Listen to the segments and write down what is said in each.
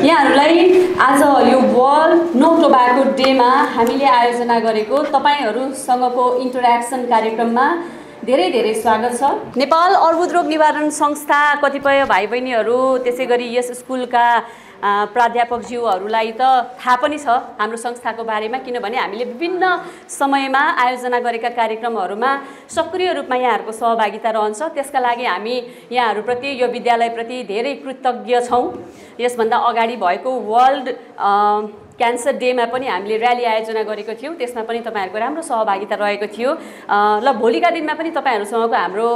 यहाँहरूलाई आज यो वर्ल्ड नो टोब्याको डेमा हामीले आयोजना गरेको तपाईहरुसँगको इन्टरेक्सन कार्यक्रममा धेरै धेरै स्वागत छ। नेपाल अर्बुदरोग निवारण संस्था कतिपय भाइ बहिनीहरू त्यसैगरी यस स्कुलका प्राध्यापकज्यूहरूलाई त थाहा पनि छ हाम्रो संस्थाको बारेमा, किनभने हामीले विभिन्न समयमा आयोजना गरेका कार्यक्रमहरूमा सक्रिय रूपमा यहाँहरूको सहभागिता रहन्छ। त्यसका लागि हामी यहाँहरूप्रति यो विद्यालयप्रति धेरै कृतज्ञ छौँ। यसभन्दा अगाडि भएको वर्ल्ड क्यान्सर डेमा पनि हामीले र्याली आयोजना गरेको थियौँ, त्यसमा पनि तपाईहरुको राम्रो सहभागिता रहेको थियो। ल भोलिका दिनमा पनि तपाईहरुसँगको हाम्रो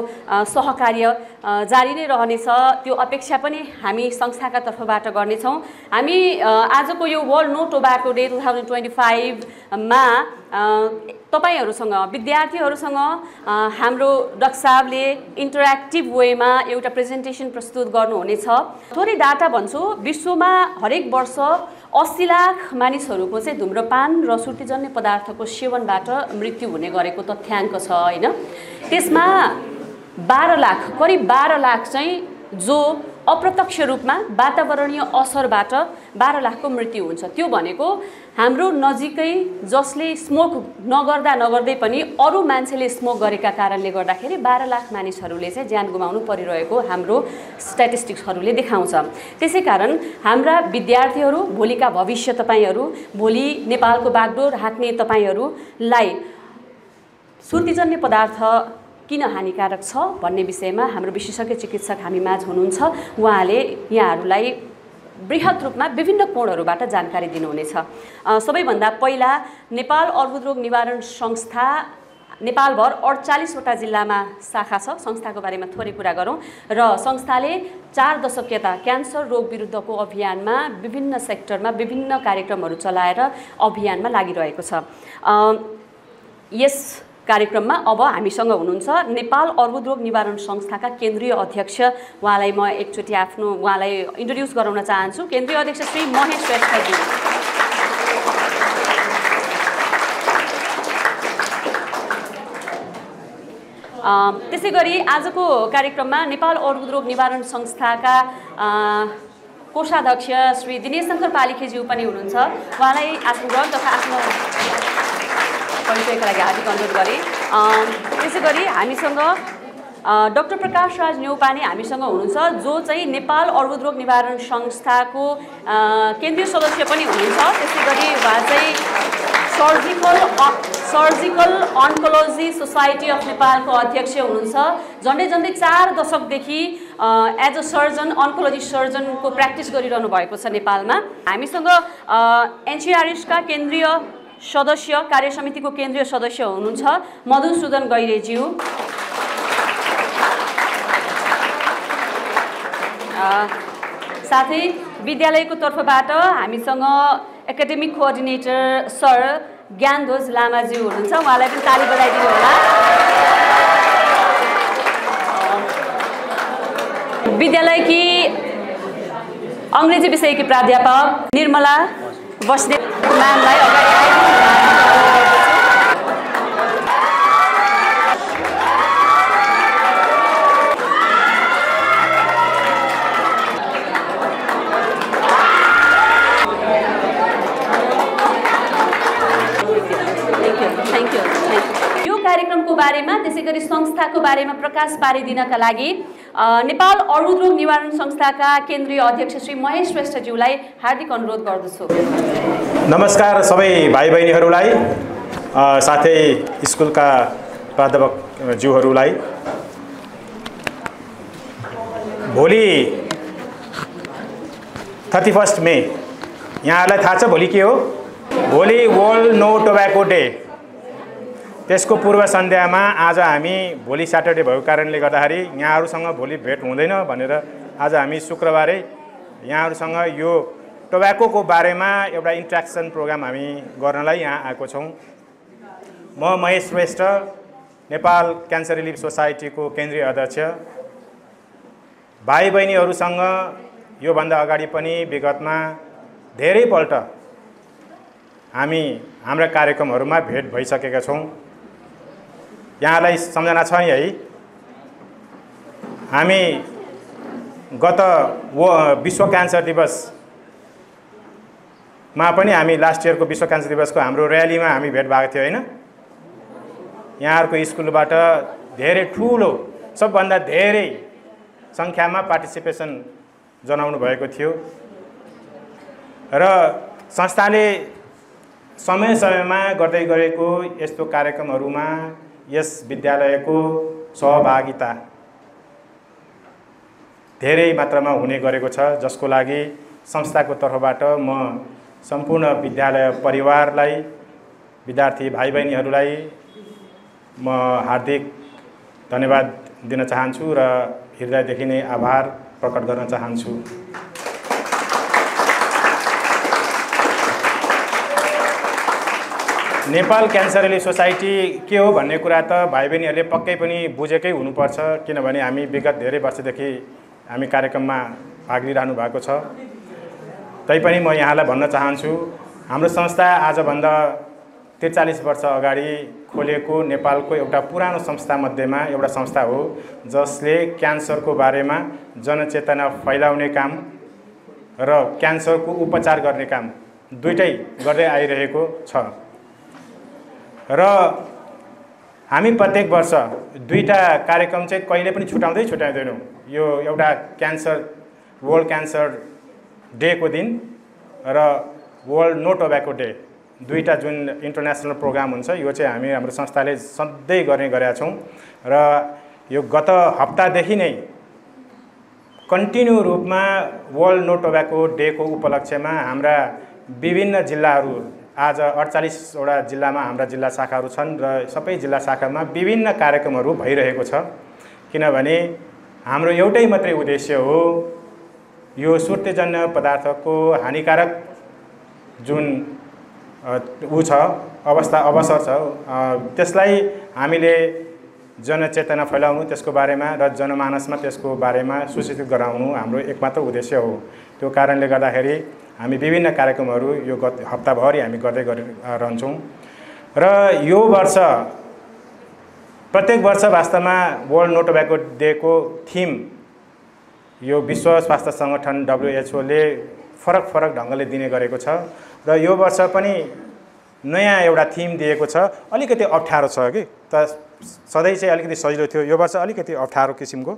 सहकार्य जारी नै रहनेछ, त्यो अपेक्षा पनि हामी संस्थाका तर्फबाट गर्नेछौँ। हामी आजको यो वर्ल्ड नो टोब्याको डे 2025 मा तपाईहरुसँग विद्यार्थीहरुसँग हाम्रो डाक्टर साहबले इन्टरेक्टिभ वेमा एउटा प्रेजेन्टेसन प्रस्तुत गर्नुहुनेछ। थोरै डाटा भन्छु, विश्वमा हरेक वर्ष 80 लाख मानिसहरूको चाहिँ धूम्रपान र सुर्तीजन्य पदार्थको सेवनबाट मृत्यु हुने गरेको तथ्याङ्क छ हैन। त्यसमा 12 लाख करिब 12 लाख चाहिँ जो अप्रत्यक्ष रूपमा वातावरणीय असरबाट 12 लाखको मृत्यु हुन्छ। त्यो भनेको हाम्रो नजिकै जसले स्मोक नगर्दै पनि अरू मान्छेले स्मोक गरेका कारणले गर्दाखेरि 12 लाख मानिसहरूले चाहिँ ज्यान गुमाउनु परिरहेको हाम्रो स्ट्याटिस्टिक्सहरूले देखाउँछ। त्यसैकारण हाम्रा विद्यार्थीहरू, भोलिका भविष्य तपाईहरु, भोलि नेपालको बागडोर हाँक्ने तपाईहरुलाई सुर्तीजन्य पदार्थ किन हानिकारक छ भन्ने विषयमा हाम्रो विशेषज्ञ चिकित्सक हामी माझ हुनुहुन्छ। उहाँले यहाँहरूलाई बृहत रूपमा विभिन्न कोणहरूबाट जानकारी दिनुहुनेछ। सबैभन्दा पहिला नेपाल अर्बुदरोग निवारण संस्था नेपालभर 48 वटा जिल्लामा शाखा छ। संस्थाको बारेमा थोरै कुरा गरौँ र संस्थाले 4 दशक यता क्यान्सर रोग विरुद्धको अभियानमा विभिन्न सेक्टरमा विभिन्न कार्यक्रमहरू चलाएर अभियानमा लागिरहेको छ। यस कार्यक्रममा अब हामीसँग हुनुहुन्छ नेपाल अर्बुदरोग निवारण संस्थाका केन्द्रीय अध्यक्ष। उहाँलाई म एकचोटि उहाँलाई इन्ट्रोड्युस गराउन चाहन्छु। केन्द्रीय अध्यक्ष श्री महेश श्रेष्ठजी। त्यसैगरी आजको कार्यक्रममा नेपाल अर्बुदरोग निवारण संस्थाका कोषाध्यक्ष श्री दिनेश शङ्कर पालिखेज्यू पनि हुनुहुन्छ। उहाँलाई आफ्नो घर तथा आफ्नो परिचयका लागि हार्दिक अनुरोध गरेँ। त्यसैगरी हामीसँग डाक्टर प्रकाश राज न्यौपाने हामीसँग हुनुहुन्छ, जो चाहिँ नेपाल अर्बुदरोग निवारण संस्थाको केन्द्रीय सदस्य पनि हुनुहुन्छ। त्यसैगरी उहाँ चाहिँ सर्जिकल अन्कोलोजी सोसाइटी अफ नेपालको अध्यक्ष हुनुहुन्छ। झन्डै 4 दशकदेखि एज अ सर्जन, अन्कोलोजी सर्जनको प्र्याक्टिस गरिरहनु भएको छ नेपालमा। हामीसँग एनसिआरएसका केन्द्रीय सदस्य, कार्य समितिको केन्द्रीय सदस्य हुनुहुन्छ मधुसूदन गैरेज्यू। साथै विद्यालयको तर्फबाट हामीसँग एकाडेमिक कोअर्डिनेटर सर ज्ञानध्वज लामाज्यू हुनुहुन्छ। उहाँलाई पनि ताली बजाइदिनु होला। विद्यालयकी अङ्ग्रेजी विषयकी प्राध्यापक निर्मला बस्नेत म्यामलाई अगाडि यो कार्यक्रमको बारेमा, त्यसैगरी संस्थाको बारेमा प्रकाश पारिदिनका लागि नेपाल अर्बुदरोग निवारण संस्थाका केन्द्रीय अध्यक्ष श्री महेश श्रेष्ठज्यूलाई हार्दिक अनुरोध गर्दछु। नमस्कार सबै भाइ बहिनीहरूलाई, साथै स्कुलका प्राध्यापकज्यूहरूलाई। भोलि 31 मे, यहाँहरूलाई थाहा छ भोलि के हो? भोलि वर्ल्ड नो टोब्याको डे। त्यसको पूर्व सन्ध्यामा आज हामी, भोलि स्याटरडे भएको कारणले गर्दाखेरि यहाँहरूसँग भोलि भेट हुँदैन भनेर आज हामी शुक्रबारै यहाँहरूसँग यो टोब्याकोको बारेमा एउटा इन्ट्र्याक्सन प्रोग्राम हामी गर्नलाई यहाँ आएको छौँ। म महेश श्रेष्ठ, नेपाल क्यान्सर रिलिफ सोसाइटीको केन्द्रीय अध्यक्ष। भाइ बहिनीहरूसँग योभन्दा अगाडि पनि विगतमा धेरैपल्ट हामी हाम्रा कार्यक्रमहरूमा भेट भइसकेका छौँ। यहाँलाई सम्झना छ है, हामी गत विश्व क्यान्सर दिवस पनि हामी लास्ट इयरको विश्व क्यान्सर दिवसको हाम्रो र्यालीमा हामी भेट भएको थियो हैन। यहाँहरुको स्कुलबाट धेरै ठूलो सबभन्दा धेरै संख्यामा पार्टिसिपेसन जनाउनु भएको थियो र संस्थाले समय समयमा गर्दै गरेको यस्तो कार्यक्रमहरुमा यस विद्यालयको सहभागिता धेरै मात्रामा हुने गरेको छ, जसको लागि संस्थाको तर्फबाट म सम्पूर्ण विद्यालय परिवारलाई, विद्यार्थी भाइबहिनीहरूलाई म हार्दिक धन्यवाद दिन चाहन्छु र हृदयदेखि नै आभार प्रकट गर्न चाहन्छु। नेपाल क्यान्सर रिलिफ सोसाइटी के हो भन्ने कुरा त भाइबहिनीहरूले पक्कै पनि बुझेकै हुनुपर्छ, किनभने हामी विगत धेरै वर्षदेखि हामी कार्यक्रममा भाग लिइरहनु भएको छ। तैपनि म यहाँलाई भन्न चाहन्छु, हाम्रो संस्था आजभन्दा 43 वर्ष अगाडि खोलेको नेपालको एउटा पुरानो संस्था मध्येमा एउटा संस्था हो, जसले क्यान्सरको बारेमा जनचेतना फैलाउने काम र क्यान्सरको उपचार गर्ने काम दुईटै गर्दै आइरहेको छ र हामी प्रत्येक वर्ष दुईटा कार्यक्रम चाहिँ कहिले पनि छुटाउँदैनौँ। यो एउटा क्यान्सर वर्ल्ड क्यान्सर डे को दिन र वर्ल्ड नो टोब्याको डे, दुईटा जुन इन्टरनेसनल प्रोग्राम हुन्छ, यो चाहिँ हामी हाम्रो संस्थाले सधैँ गर्ने गरेका छौँ र यो गत हप्तादेखि नै कन्टिन्यू रूपमा वर्ल्ड नो टोब्याको डे को उपलक्ष्यमा हाम्रा विभिन्न जिल्लाहरू, आज 48 वटा जिल्लामा हाम्रा जिल्ला शाखाहरू छन् र सबै जिल्ला शाखामा विभिन्न कार्यक्रमहरू भइरहेको छ, किनभने हाम्रो एउटै मात्रै उद्देश्य हो यो सुर्तेजन्य पदार्थको हानिकारक जुन अवसर छ त्यसलाई हामीले जनचेतना फैलाउनु, त्यसको बारेमा र जनमानसमा त्यसको बारेमा सूचित गराउनु हाम्रो एकमात्र उद्देश्य हो। त्यो कारणले गर्दाखेरि हामी विभिन्न कार्यक्रमहरू यो हप्ताभरि हामी गर्दै रहन्छौँ र यो वर्ष प्रत्येक वर्ष वास्तवमा वर्ल्ड नो टोब्याको डे को थीम यो विश्व स्वास्थ्य संगठन WHO ले फरक ढङ्गले दिने गरेको छ र यो वर्ष पनि नयाँ एउटा थीम दिएको छ। अलिकति अप्ठ्यारो छ कि त सधैँ चाहिँ अलिकति सजिलो थियो, यो वर्ष अलिकति अप्ठ्यारो किसिमको,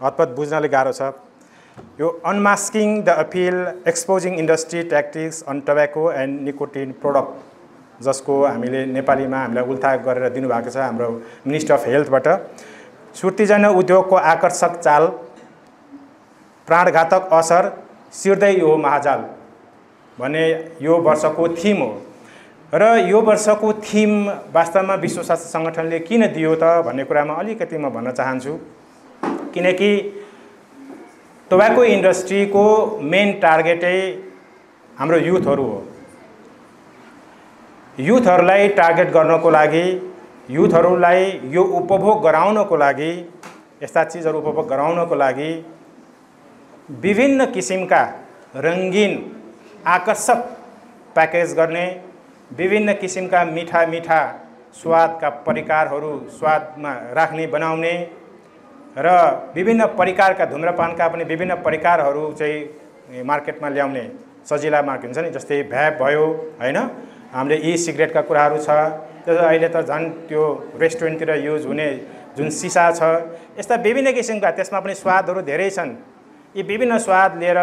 हतपत बुझ्नले गाह्रो छ। यो unmasking the appeal exposing industry tactics on tobacco and nicotine product, जसको हामीले नेपालीमा हामीलाई उल्था गरेर दिनुभएको छ हाम्रो मिनिस्ट्री अफ हेल्थबाट। सुर्तीजन्य उद्योगको आकर्षक चाल, प्राणघातक असर, सिर्दै यो महाजाल भन्ने यो वर्षको थीम हो र यो वर्षको थीम वास्तवमा विश्व स्वास्थ्य संगठनले किन दियो त भन्ने कुरामा अलिकति म भन्न चाहन्छु, किनकि टोब्याको इन्डस्ट्रीको मेन टार्गेटै हाम्रो युथहरू हो। युथहरूलाई टार्गेट गर्नको लागि, युथहरूलाई यो उपभोग गराउनको लागि, यस्ता चिजहरू उपभोग गराउनको लागि विभिन्न किसिमका रंगीन आकर्षक प्याकेज गर्ने, विभिन्न किसिमका मीठा स्वादका परिकारहरू स्वादमा राख्ने बनाउने र विभिन्न परिकारका धूम्रपानका पनि विभिन्न परिकारहरू चाहिँ मार्केटमा ल्याउने सजिला मार्केट हुन्छ नि, जस्तै भ्याप भयो हैन, हामीले ई सिगरेटका कुराहरू छ, अहिले त झन् त्यो रेस्टुरेन्टतिर युज हुने जुन सिसा छ, यस्ता विभिन्न किसिमका त्यसमा पनि स्वादहरू धेरै छन्। यी विभिन्न स्वाद लिएर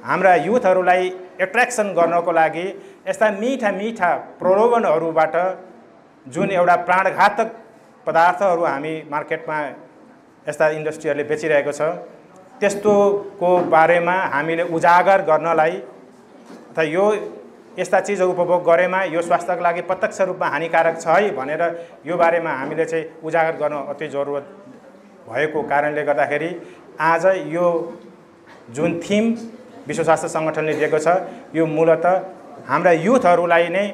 हाम्रा युथहरूलाई एट्र्याक्सन गर्नको लागि यस्ता मीठा प्रलोभनहरूबाट जुन एउटा प्राणघातक पदार्थहरू हामी मार्केटमा यस्ता इन्डस्ट्रीहरूले बेचिरहेको छ, त्यस्तोको बारेमा हामीले उजागर गर्नलाई अथवा यो यस्ता चिजहरू उपभोग गरेमा यो स्वास्थ्यको लागि प्रत्यक्ष रूपमा हानिकारक छ है भनेर यो बारेमा हामीले चाहिँ उजागर गर्न अति जरुरत भएको कारणले गर्दाखेरि आज यो जुन थीम विश्व स्वास्थ्य संगठनले दिएको छ, यो मूलतः हाम्रा युथहरूलाई नै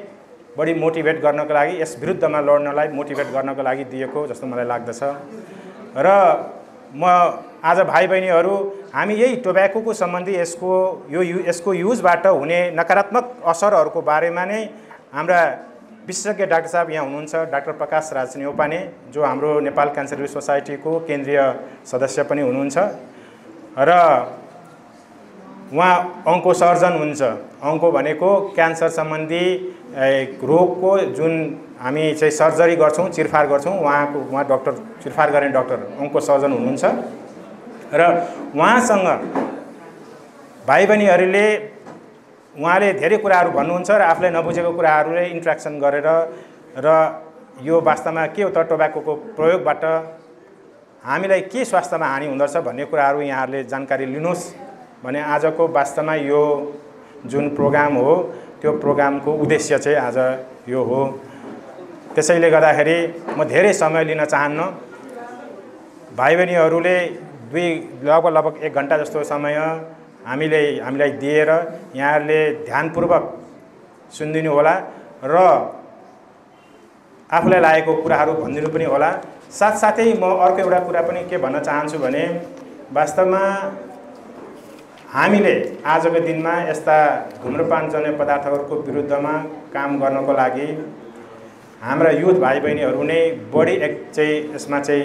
बढी मोटिभेट गर्नको लागि, यस विरुद्धमा लड्नलाई मोटिभेट गर्नको लागि दिएको जस्तो मलाई लाग्दछ। र म आज भाइ बहिनीहरू हामी यही टोब्याकोको सम्बन्धी यसको युजबाट हुने नकारात्मक असरहरूको बारेमा नै हाम्रा विशेषज्ञ डाक्टर साहब यहाँ हुनुहुन्छ, डाक्टर प्रकाश राज नेउपाने, जो हाम्रो नेपाल क्यान्सर रिलिफ सोसाइटीको केन्द्रीय सदस्य पनि हुनुहुन्छ र उहाँ अङ्को सर्जन हुन्छ। अङ्को भनेको क्यान्सर सम्बन्धी रोगको जुन हामी चाहिँ सर्जरी गर्छौँ, चिरफार गर्छौँ, उहाँ डक्टर चिरफार गर्ने डक्टर अङ्को सर्जन हुनुहुन्छ। र उहाँसँग भाइ बहिनीहरूले उहाँले धेरै कुराहरू भन्नुहुन्छ र आफूले नबुझेको कुराहरूले इन्ट्र्याक्सन गरेर र यो वास्तवमा के हो त टोब्याकोको प्रयोगबाट हामीलाई के स्वास्थ्यमा हानि हुँदछ भन्ने कुराहरू यहाँहरूले जानकारी लिनुहोस् भने आजको वास्तवमा यो जुन प्रोग्राम हो त्यो प्रोग्रामको उद्देश्य चाहिँ आज यो हो। त्यसैले गर्दाखेरि म धेरै समय लिन चाहन्न। भाइ बहिनीहरूले लगभग 1 घन्टा जस्तो समय हामीलाई दिएर यहाँहरूले ध्यानपूर्वक सुनिदिनु होला र आफूलाई लागेको कुराहरू भनिदिनु पनि होला। साथसाथै म अर्को एउटा कुरा पनि के भन्न चाहन्छु भने वास्तवमा हामीले आजको दिनमा यस्ता धूम्रपानजन्य पदार्थहरूको विरुद्धमा काम गर्नको लागि हाम्रा युथ भाइ बहिनीहरू नै बढी यसमा चाहिँ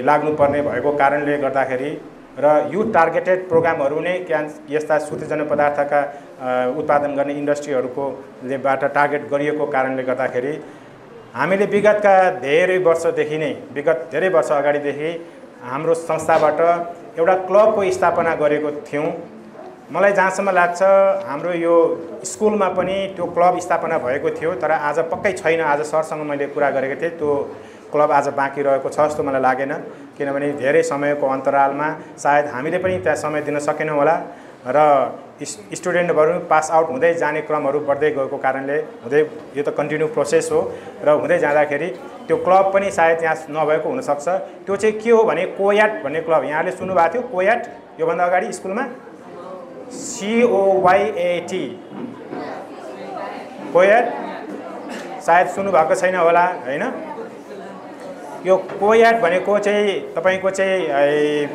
लाग्नुपर्ने भएको कारणले गर्दाखेरि र युथ टार्गेटेड प्रोग्रामहरू नै यस्ता सूचीजन्य पदार्थका उत्पादन गर्ने इन्डस्ट्रीहरूकोबाट टार्गेट गरिएको कारणले गर्दाखेरि हामीले विगत धेरै वर्ष अगाडिदेखि हाम्रो संस्थाबाट एउटा क्लबको स्थापना गरेको थियौँ। मलाई जहाँसम्म लाग्छ हाम्रो यो स्कुलमा पनि त्यो क्लब स्थापना भएको थियो, तर आज पक्कै छैन। आज सरसँग मैले कुरा गरेको थिएँ, त्यो क्लब आज बाँकी रहेको छ जस्तो मलाई लागेन, किनभने धेरै समयको अन्तरालमा सायद हामीले पनि त्यहाँ समय दिन सकेनौँ होला र स्टुडेन्टहरू पास आउट हुँदै जाने क्रमहरू बढ्दै गएको कारणले हुँदै यो त कन्टिन्यू प्रोसेस हो र हुँदै जाँदाखेरि त्यो क्लब पनि सायद यहाँ नभएको हुनसक्छ। त्यो चाहिँ के हो भने कोयाट भन्ने क्लब, यहाँले सुन्नुभएको थियो कोयाट योभन्दा अगाडि स्कुलमा COYAT कोयाट सायद सुन्नुभएको छैन होला होइन। यो कोयाट भनेको चाहिँ तपाईको चाहिँ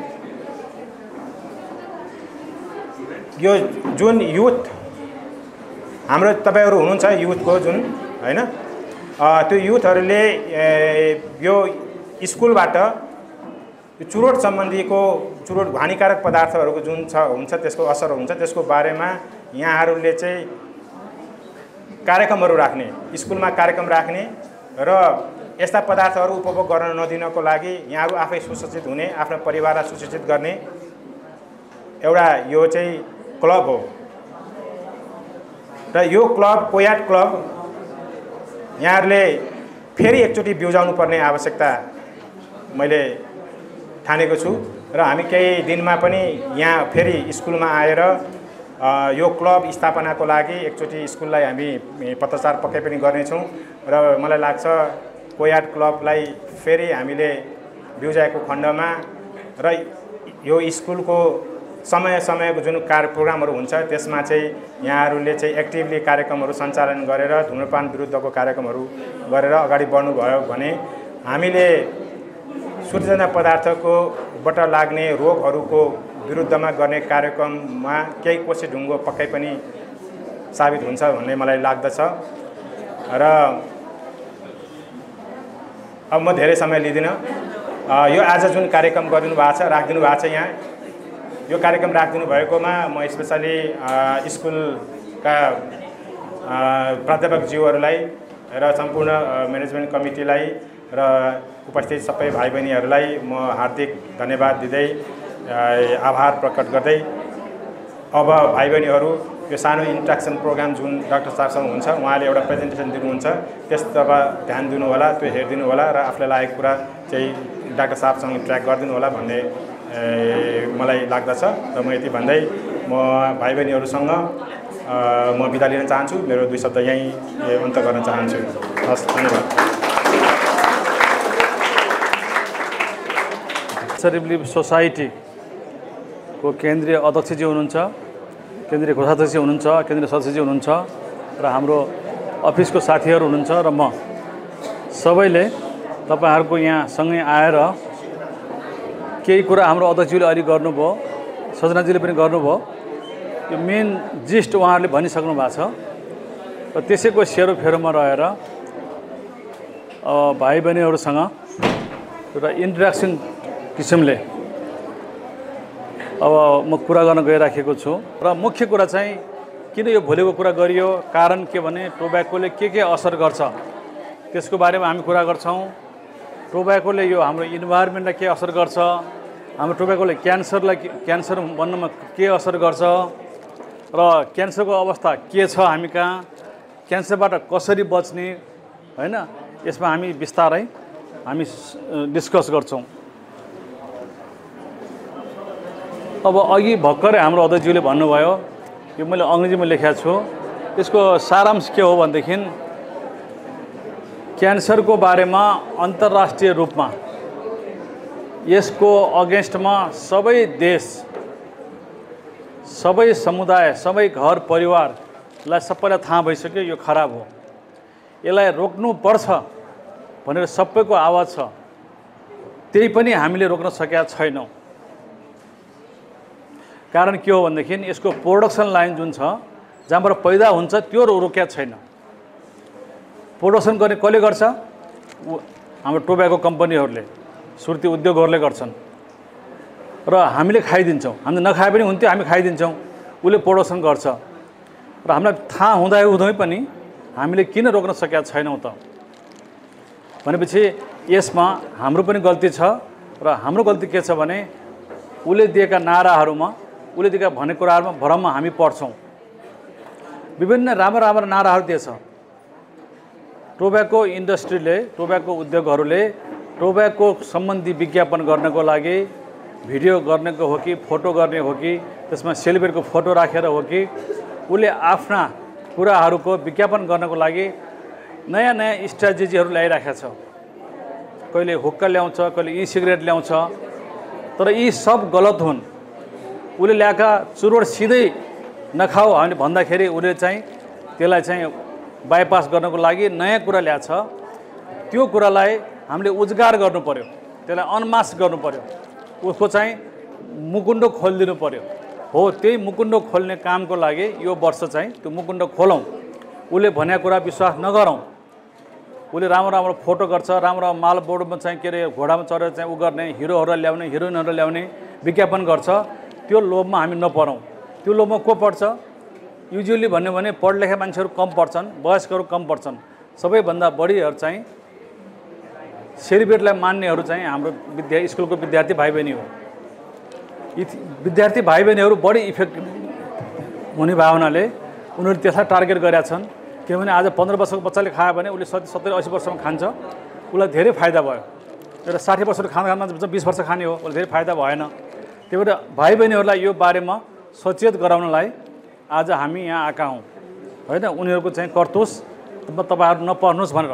यो जुन युथ हाम्रो तपाईहरु हुनुहुन्छ युथको जुन हैन त्यो युथहरुले यो स्कुलबाट चुरोट सम्बन्धीको चुरोट हानिकारक पदार्थहरुको जुन हुन्छ त्यसको असर हुन्छ त्यसको बारेमा यहाँहरुले चाहिँ कार्यक्रमहरु राख्ने, स्कुलमा कार्यक्रम राख्ने र यस्ता पदार्थहरु उपभोग गर्न नदिनको लागि यहाँहरु आफै सुसज्जित हुने, आफ्नो परिवारलाई सुसज्जित गर्ने एउटा यो चाहिँ क्लब हो। र यो क्लब कोयाट क्लब यहाँहरुले फेरि एकचोटी बिउजाउनु पर्ने आवश्यकता मैले ठानेको छु र हामी केही दिनमा पनि यहाँ फेरि स्कुलमा आएर यो क्लब स्थापनाको लागि एकचोटी स्कुललाई हामी पत्रचार पक्कै पनि गर्नेछौँ र मलाई लाग्छ कोयाट क्लबलाई फेरि हामीले बिउजाएको खण्डमा र यो स्कुलको समय-समयको जुन प्रोग्रामहरु हुन्छ त्यसमा चाहिँ यहाँहरुले चाहिँ एक्टिभली कार्यक्रमहरु सञ्चालन गरेर धूम्रपान विरुद्धको कार्यक्रमहरु गरेर अगाडि बढ्नु भयो भने हामीले सूचना पदार्थको बाट लाग्ने रोगहरुको विरुद्धमा गर्ने कार्यक्रममा केही कोसी ढुङ्गो पक्कै पनि साबित हुन्छ भन्ने मलाई लाग्दछ। र अब म धेरै समय लिदिन। यो आज जुन कार्यक्रम गरिदिनु भएको छ राखिदिनु भएको छ यहाँ यो कार्यक्रम राखिदिनु भएकोमा म स्पेशली स्कुलका प्राध्यापकज्यूहरूलाई र सम्पूर्ण म्यानेजमेन्ट कमिटीलाई र उपस्थित सबै भाइ बहिनीहरूलाई म हार्दिक धन्यवाद दिँदै आभार प्रकट गर्दै अब भाइ बहिनीहरू यो सानो इन्ट्र्याक्सन प्रोग्राम जुन डाक्टर साहबसँग हुन्छ उहाँले एउटा प्रेजेन्टेसन दिनुहुन्छ त्यसतर्फ ध्यान दिनु होला, त्यो हेरिदिनु होला र आफूलाई लागेको कुरा चाहिँ डाक्टर साहबसँग इन्ट्र्याक्ट गरिदिनु होला भन्ने मलाई लाग्दछ। र म यति भन्दै म भाइ बहिनीहरूसँग म बिदा लिन चाहन्छु। मेरो 2 शब्द यहीँ अन्त गर्न चाहन्छु। हस्, धन्यवाद। रिलिफ सोसाइटी को केन्द्रीय अध्यक्षजी हुनुहुन्छ, केन्द्रीय कोषाध्यक्ष हुनुहुन्छ, केन्द्रीय सदस्यजी हुनुहुन्छ र हाम्रो अफिसको साथीहरू हुनुहुन्छ र म सबैले तपाईहरुको यहाँ सँगै आएर केही कुरा हाम्रो अध्यक्षजीले अलि गर्नुभयो, सजनाजीले पनि गर्नुभयो। यो मेन जिस्ट उहाँहरूले भनिसक्नु भएको छ र त्यसैको सेरोफेरोमा रहेर भाइ बहिनीहरूसँग एउटा इन्ट्र्याक्सन किसिमले अब म कुरा गर्न गइराखेको छु र मुख्य कुरा चाहिँ किन यो भोलिको कुरा गरियो, कारण के भने टोब्याकोले के असर गर्छ त्यसको बारेमा हामी कुरा गर्छौँ। टोब्याकोले यो हाम्रो इन्भाइरोमेन्टलाई के असर गर्छ, हाम्रो टोब्याकोले क्यान्सर बन्नमा के असर गर्छ र क्यान्सरको अवस्था के छ हामी कहाँ, क्यान्सरबाट कसरी बच्ने, हैन, यसमा हामी बिस्तारै हामी डिस्कस गर्छौँ। अब अघि भर्खरै हाम्रो अध्यक्षज्यूले भन्नुभयो, यो मैले अङ्ग्रेजीमा लेखेको छु, यसको सारांश के हो भनेदेखि क्यान्सरको बारेमा अन्तर्राष्ट्रिय रूपमा यसको अगेन्स्टमा सबै देश, सबै समुदाय, सबै घर परिवारलाई सबैलाई थाहा भइसक्यो यो खराब हो, यसलाई रोक्नुपर्छ भनेर सबैको आवाज छ। त्यही पनि हामीले रोक्न सकेका छैनौँ। कारण के हो भनेदेखि यसको प्रोडक्सन लाइन जुन छ जहाँबाट पैदा हुन्छ त्यो रोकेको छैन। प्रोडक्सन गर्ने कसले गर्छ? हाम्रो टोब्याको कम्पनीहरूले, सुर्ती उद्योगहरूले गर्छन् र हामीले खाइदिन्छौँ। हामीले नखाए पनि हुन्थ्यो, हामी खाइदिन्छौँ, उसले प्रोडक्सन गर्छ र हामीलाई थाहा हुँदै पनि हामीले किन रोक्न सकेका छैनौँ त भनेपछि यसमा हाम्रो पनि गल्ती छ। र हाम्रो गल्ती के छ भने उसले दिएका नाराहरूमा, उसले दिएका भनेको कुराहरूमा भ्रममा हामी पर्छौँ। विभिन्न राम्रा नाराहरू दिएछ टोब्याको इन्डस्ट्रीले, टोब्याको उद्योगहरूले टोब्याको सम्बन्धी विज्ञापन गर्नको लागि भिडियो गर्नेको हो कि फोटो गर्ने हो कि त्यसमा सेलिब्रेटको फोटो राखेर हो कि उसले आफ्ना कुराहरूको विज्ञापन गर्नको लागि नयाँ स्ट्राटेजीहरू ल्याइराखेको छ। कहिले हुक्का ल्याउँछ, कहिले ई सिगरेट ल्याउँछ, तर यी सब गलत हुन्। उसले ल्याएका चुरोट सिधै नखाऊ हामीले भन्दाखेरि उसले चाहिँ त्यसलाई चाहिँ बाइपास गर्नको लागि नयाँ कुरा ल्याएछ। त्यो कुरालाई हामीले उजगार गर्नु पर्यो, त्यसलाई अनमास्क गर्नु पर्यो, उसको चाहिँ मुकुण्डो खोलिदिनु पर्यो। हो, त्यही मुकुण्डो खोल्ने कामको लागि यो वर्ष चाहिँ त्यो मुकुण्डो खोलौँ। उसले भनेको कुरा विश्वास नगरौँ। उसले राम्रो फोटो गर्छ, राम्रो माल बोर्डमा चाहिँ के अरे घोडामा चढेर चाहिँ उ गर्ने, हिरोहरूलाई ल्याउने, हिरोइनहरूलाई ल्याउने विज्ञापन गर्छ। त्यो लोभमा हामी नपरौँ। त्यो लोभमा को पर्छ? युजुअली भन्यो भने पढ लेखा मान्छेहरू कम पर्छन्, वयस्कहरू कम पर्छन्। सबैभन्दा बढीहरू चाहिँ सेलिब्रेटलाई मान्नेहरू चाहिँ हाम्रो स्कुलको विद्यार्थी भाइ बहिनी हो। यी विद्यार्थी भाइ बहिनीहरू बढी इफेक्ट हुने भावनाले उनीहरू त्यसलाई टार्गेट गरेका छन्। किनभने आज 15 वर्षको बच्चाले खायो भने उसले 70-80 वर्षमा खान्छ, उसलाई धेरै फाइदा भयो। एउटा 60 वर्षको खाना 20 वर्ष खाने हो, उसलाई धेरै फाइदा भएन। त्यही भएर भाइ बहिनीहरूलाई यो बारेमा सचेत गराउनलाई आज हामी यहाँ आएका हौँ, होइन। उनीहरूको चाहिँ कर्तुस तपाईँहरू नपर्नुहोस् भनेर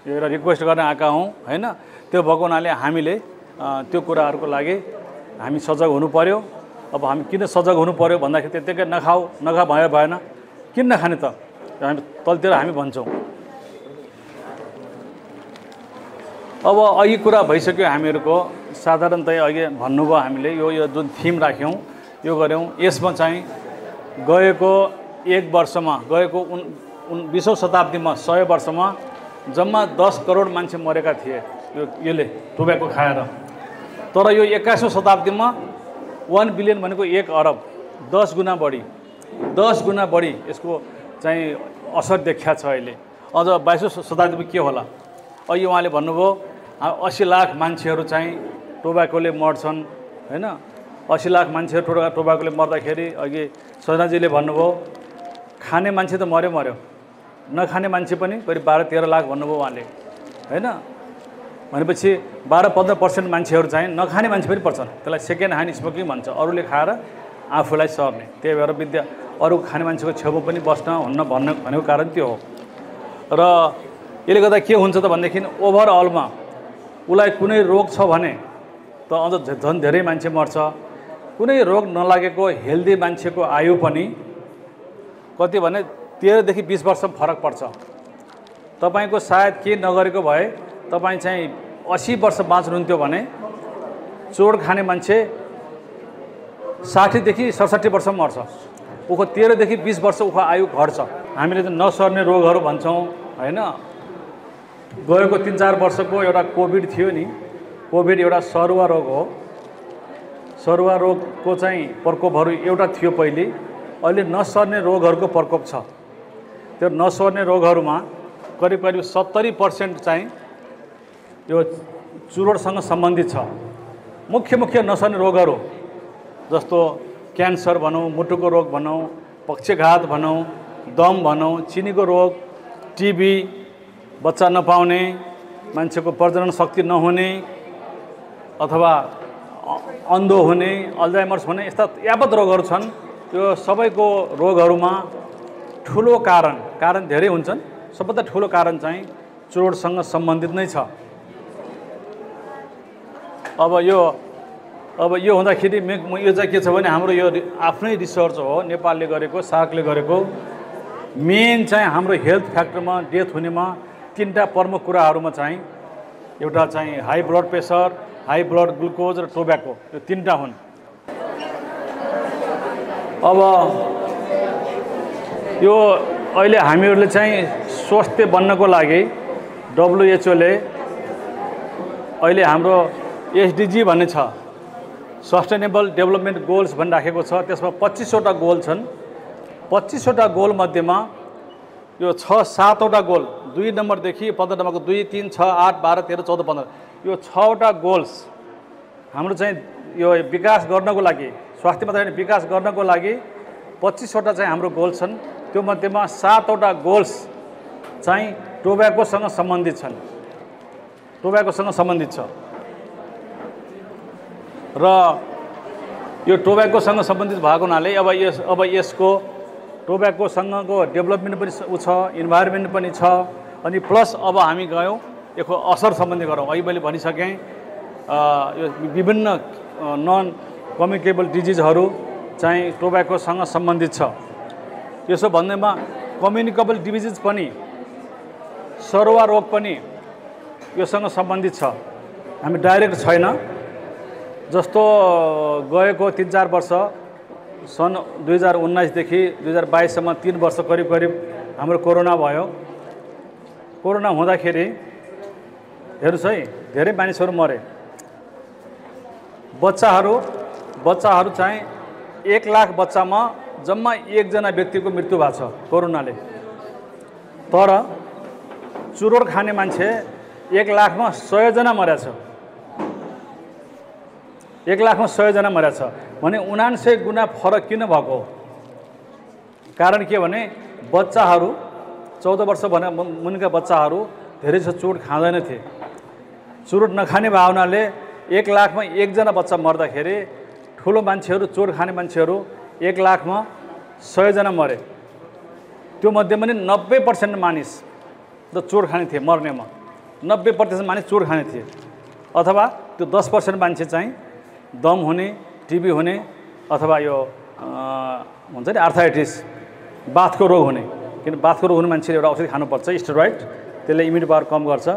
एउटा रिक्वेस्ट गर्न आएका हौँ, होइन। त्यो भएको हुनाले हामीले त्यो कुराहरूको लागि हामी सजग हुनु पर्यो। अब हामी किन सजग हुनु पर्यो भन्दाखेरि त्यत्तिकै नखा भए भएन, किन नखाने त हामी तलतिर हामी भन्छौँ। अब अघि कुरा भइसक्यो हामीहरूको, साधारणतया अघि भन्नुभयो हामीले यो जुन थिम राख्यौँ, यो गऱ्यौँ। यसमा चाहिँ गएको 1 वर्षमा, गएको 20औं शताब्दीमा 100 वर्षमा जम्मा 10 करोड मान्छे मरेका थिए यसले टोब्याको खाएर। तर यो 21औं शताब्दीमा 1 बिलियन भनेको 1 अरब, 10 गुणा बढी, 10 गुणा बढी यसको चाहिँ असर देखिया छ अहिले। अझ 22औं शताब्दीमा के होला? अघि उहाँले भन्नुभयो 80 लाख मान्छेहरू चाहिँ टोब्याकोले मर्छन्, होइन। 80 लाख मान्छेहरू टोब्याकोले मर्दाखेरि अघि सजनाजीले भन्नुभयो खाने मान्छे त मर्यो, नखाने मान्छे पनि करिब 12-13 लाख भन्नुभयो उहाँले, होइन। भनेपछि 12-15% मान्छेहरू चाहिँ नखाने मान्छे पनि पर्छन्। त्यसलाई सेकेन्ड ह्यान्ड स्मोकिङ भन्छ, अरूले खाएर आफूलाई सर्ने। त्यही भएर अरू खाने मान्छेको छेउमा पनि बस्न हुन्न भनेको कारण त्यो हो। र यसले गर्दा के हुन्छ त भनेदेखि ओभरअलमा उसलाई कुनै रोग छ भने त अझ झन् धेरै मान्छे मर्छ। कुनै रोग नलागेको हेल्दी मान्छेको आयु पनि कति भने 13 देखि 20 वर्ष फरक पर्छ। तपाईँको सायद के नगरेको भए तपाईँ चाहिँ 80 वर्ष बाँच्नुहुन्थ्यो भने चोर खाने मान्छे 60 देखि 67 वर्ष मर्छ। उखो 13 देखि 20 वर्ष उखो आयु घट्छ। हामीले त नसर्ने रोगहरू भन्छौँ, होइन। गएको 3-4 वर्षको एउटा कोभिड थियो नि, कोभिड एउटा सरुवा रोग हो। सरुवा रोगको चाहिँ प्रकोपहरू एउटा थियो पहिले, अहिले नसर्ने रोगहरूको प्रकोप छ। त्यो नसर्ने रोगहरूमा करिब 70% चाहिँ यो चुरोटसँग सम्बन्धित छ। मुख्य नसर्ने रोगहरू जस्तो क्यान्सर भनौँ, मुटुको रोग भनौँ, पक्षघात भनौँ, दम भनौँ, चिनीको रोग, टिबी, बच्चा नपाउने, मान्छेको प्रजनन शक्ति नहुने अथवा अन्धो हुने, अल्जाइमर्स हुने, यस्ता यावत रोगहरू छन्। यो सबैको रोगहरूमा ठुलो कारण धेरै हुन्छन्, सबभन्दा ठुलो कारण चाहिँ चुरोटसँग सम्बन्धित नै छ। अब यो हुँदाखेरि यो चाहिँ के छ भने हाम्रो यो आफ्नै रिसर्च हो, नेपालले गरेको, सार्कले गरेको। मेन चाहिँ हाम्रो हेल्थ फ्याक्टरमा डेथ हुनेमा 3टा प्रमुख कुराहरूमा चाहिँ एउटा चाहिँ high blood pressure, high blood glucose र टोब्याको, यो 3टा हुन्। अब यो अहिले हामीहरूले चाहिँ स्वस्थ बन्नको लागि WHO ले अहिले हाम्रो SDG भन्ने छ, सस्टेनेबल डेभलपमेन्ट गोल्स भनि राखेको छ। त्यसमा 25वटा गोल छन्। 25वटा गोल मध्येमा यो 6-7वटा गोल, 2 नम्बरदेखि 15 नम्बरको 2, 3, 6, 8, 12, 13, 14, 15 यो 6वटा गोल्स हाम्रो चाहिँ यो विकास गर्नको लागि, स्वास्थ्य मात्रै होइन विकास गर्नको लागि 25वटा चाहिँ हाम्रो गोल छन्। त्यो मध्येमा 7वटा गोल्स चाहिँ टोब्याकोसँग सम्बन्धित छन्, टोब्याकोसँग सम्बन्धित छ। र यो टोब्याकोसँग सम्बन्धित भएको हुनाले अब यसको टोब्याकोसँगको डेभलपमेन्ट पनि छ, इन्भाइरोमेन्ट पनि छ, अनि प्लस अब हामी गयौँ यसको असर सम्बन्धी गरौँ। अहिले मैले भनिसकेँ यो विभिन्न नन कम्युनिकेबल डिजिजहरू चाहिँ टोब्याकोसँग सम्बन्धित छ। यसो भन्दैमा कम्युनिकेबल डिजिज पनि, सरुवा रोग पनि योसँग सम्बन्धित छ। हामी डाइरेक्ट छैन। जस्तो गएको 3-4 वर्ष सन् 2019 देखि 2022 सम्म 3 वर्ष करिब हाम्रो कोरोना भयो। कोरोना हुँदाखेरि हेर्नुहोस् है, धेरै मानिसहरू मरे। बच्चाहरू चाहिँ 1 लाख बच्चामा जम्मा 1 जना व्यक्तिको मृत्यु भएको छ कोरोनाले। तर चुरोट खाने मान्छे 1 लाखमा 100 जना मरेछ। 1 लाखमा 100 जना मरेछ भने 79 गुणा फरक किन भएको? कारण के भने बच्चाहरू 14 वर्ष भने मुनिका बच्चाहरू धेरै जसो चुरोट खाँदैन थिए। चुरोट नखाने भावनाले 1 लाखमा 1 जना बच्चा मर्दाखेरि ठुलो मान्छेहरू, चुरोट खाने मान्छेहरू 1 लाखमा 100 जना मरे। त्यो मध्येमा पनि 90% मानिस त चुरोट खाने थिए मर्नेमा, 90% मानिस चुरोट खाने थिए। अथवा त्यो 10% मान्छे चाहिँ दम हुने, टिबी हुने, अथवा यो हुन्छ नि आर्थराइटिस, बाथको रोग हुने। किन बाथको रोग हुने मान्छेले एउटा औषधि खानुपर्छ, स्टेरोइड, त्यसले इम्युनिटी पावर कम गर्छ।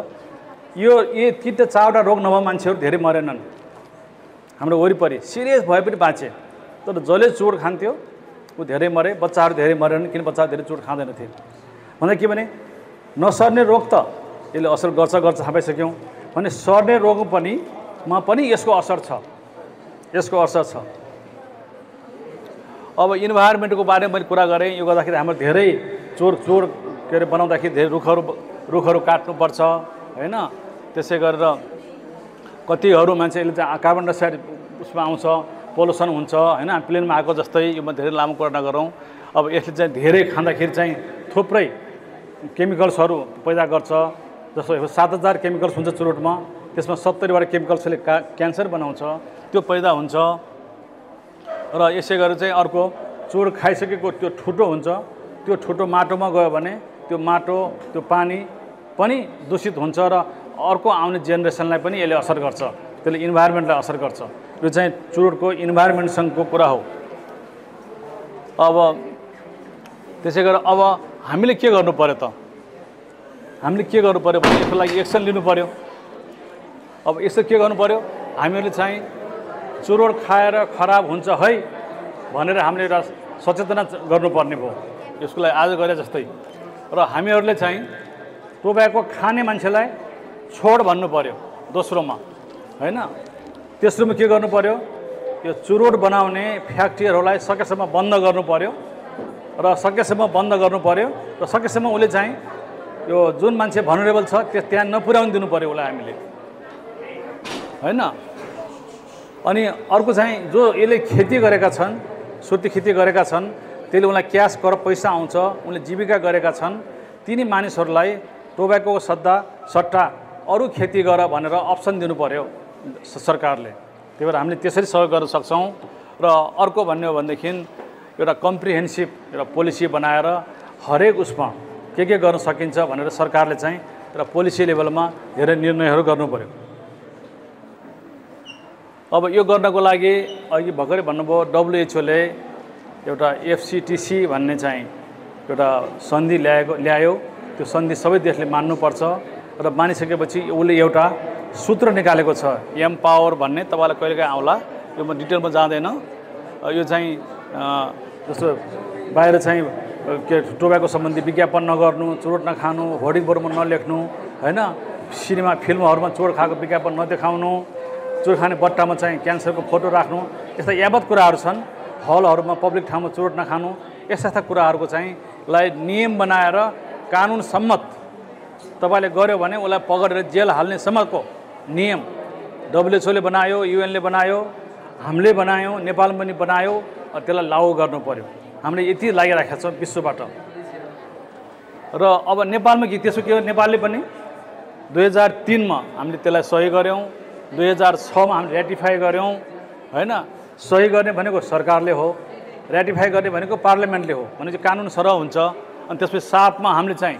यो 3-4वटा रोग नभए मान्छेहरू धेरै मरेनन् हाम्रो वरिपरि, सिरियस भए पनि बाँचे। तर जसले चुरोट खान्थ्यो ऊ धेरै मरे, बच्चाहरू धेरै मरेनन्, किन बच्चाहरू धेरै चुरोट खाँदैन थिए। भन्दा के भने नसर्ने रोग त यसले असर गर्छ थाहा पाइसक्यौँ भने सर्ने रोग पनि यसको असर छ, अब इन्भाइरोमेन्टको बारेमा मैले कुरा गरेँ। यो गर्दाखेरि हाम्रो धेरै चोर के अरे बनाउँदाखेरि धेरै रुखहरू काट्नुपर्छ होइन। त्यसै गरेर कतिहरू मान्छेले चाहिँ कार्बन डाइअक्साइड उसमा आउँछ, पोल्युसन हुन्छ होइन, प्लेनमा आएको जस्तै। यो म धेरै लामो कुरा नगरौँ। अब यसले चाहिँ धेरै खाँदाखेरि चाहिँ थुप्रै केमिकल्सहरू पैदा गर्छ। जस्तो 7000 केमिकल्स हुन्छ चुरोटमा, त्यसमा 70वटा केमिकल्सले क्यान्सर बनाउँछ, त्यो पैदा हुन्छ। र यसै गरेर चाहिँ अर्को चुरोट खाइसकेको त्यो ठुटो हुन्छ, त्यो ठुटो माटोमा गयो भने त्यो माटो, त्यो पानी पनि दूषित हुन्छ र अर्को आउने जेनेरेसनलाई पनि यसले असर गर्छ, त्यसले इन्भाइरोमेन्टलाई असर गर्छ। यो चाहिँ चुरोटको इन्भाइरोमेन्टसँगको कुरा हो। अब त्यसै गरेर अब हामीले के गर्नु पर्यो त? हामीले के गर्नु पर्यो भने यसको लागि एक्सन लिनु पर्यो। अब यसो के गर्नु पर्यो? हामीहरूले चाहिँ चुरोट खाएर खराब हुन्छ है भनेर हामीले एउटा सचेतना गर्नुपर्ने भयो। यसको लागि आज गरे जस्तै। र हामीहरूले चाहिँ टोब्याको खाने मान्छेलाई छोड भन्नु पर्यो दोस्रोमा होइन। तेस्रोमा के गर्नु पर्यो? यो चुरोट बनाउने फ्याक्ट्रीहरूलाई सकेसम्म बन्द गर्नु पर्यो र सकेसम्म बन्द गर्नु पर्यो र सकेसम्म उसले चाहिँ यो जुन मान्छे भनरेबल छ त्यहाँ नपुर्याउनु दिनु पर्यो उसलाई हामीले, होइन। अनि अर्को चाहिँ जो यसले खेती गरेका छन्, सुर्ती खेती गरेका छन्, त्यसले उनलाई क्यास पैसा आउँछ, उनले जीविका गरेका छन्, तिनी मानिसहरूलाई टोब्याको सट्टा अरू खेती गर भनेर अप्सन दिनु पर्यो सरकारले। त्यही भएर हामीले त्यसरी सहयोग गर्न सक्छौँ। र अर्को भन्ने हो भनेदेखि एउटा कम्प्रिहेन्सिभ एउटा पोलिसी बनाएर हरेक उसमा के गर्न सकिन्छ भनेर सरकारले चाहिँ एउटा पोलिसी लेभलमा धेरै निर्णयहरू गर्नु पर्यो। अब यो गर्नको लागि अघि भर्खरै भन्नुभयो WHO ले एउटा FCTC भन्ने चाहिँ एउटा सन्धि ल्यायो। त्यो सन्धि सबै देशले मान्नुपर्छ र मानिसकेपछि उसले एउटा सूत्र निकालेको छ एम्पावर भन्ने। तपाईँलाई कहिलेकाहीँ आउला, यो म डिटेलमा जाँदैन। यो चाहिँ जस्तो बाहिर चाहिँ के टोब्याको सम्बन्धी विज्ञापन नगर्नु, चुरोट नखानु, होर्डिङ बोर्डमा नलेख्नु, होइन, सिनेमा फिल्महरूमा चुरोट खाएको विज्ञापन नदेखाउनु, चुरोट खाने बट्टामा चाहिँ क्यान्सरको फोटो राख्नु, यस्ता यावत कुराहरू छन्। हलहरूमा पब्लिक ठाउँमा चुरोट नखानु, यस्ता कुराहरूको चाहिँ लाई नियम बनाएर कानुन सम्मत तपाईँले गर्यो भने उसलाई पकडेर जेल हाल्ने सम्मको नियम WHO ले बनायो, UN ले बनायो, हामीले बनायौँ, नेपालमा पनि बनायो। त्यसलाई लागू गर्नु पर्यो। हामीले यति लागिराखेका छौँ विश्वबाट। र अब नेपालमा त्यसो के हो, नेपालले पनि 2003 हामीले त्यसलाई सही गऱ्यौँ, 2006 हामीले ऱ्याटिफाई गऱ्यौँ, होइन। सही गर्ने भनेको सरकारले हो, ऱ्याटिफाई गर्ने भनेको पार्लियामेन्टले हो, भनेपछि कानुन सरह हुन्छ। अनि त्यसपछि 7 हामीले चाहिँ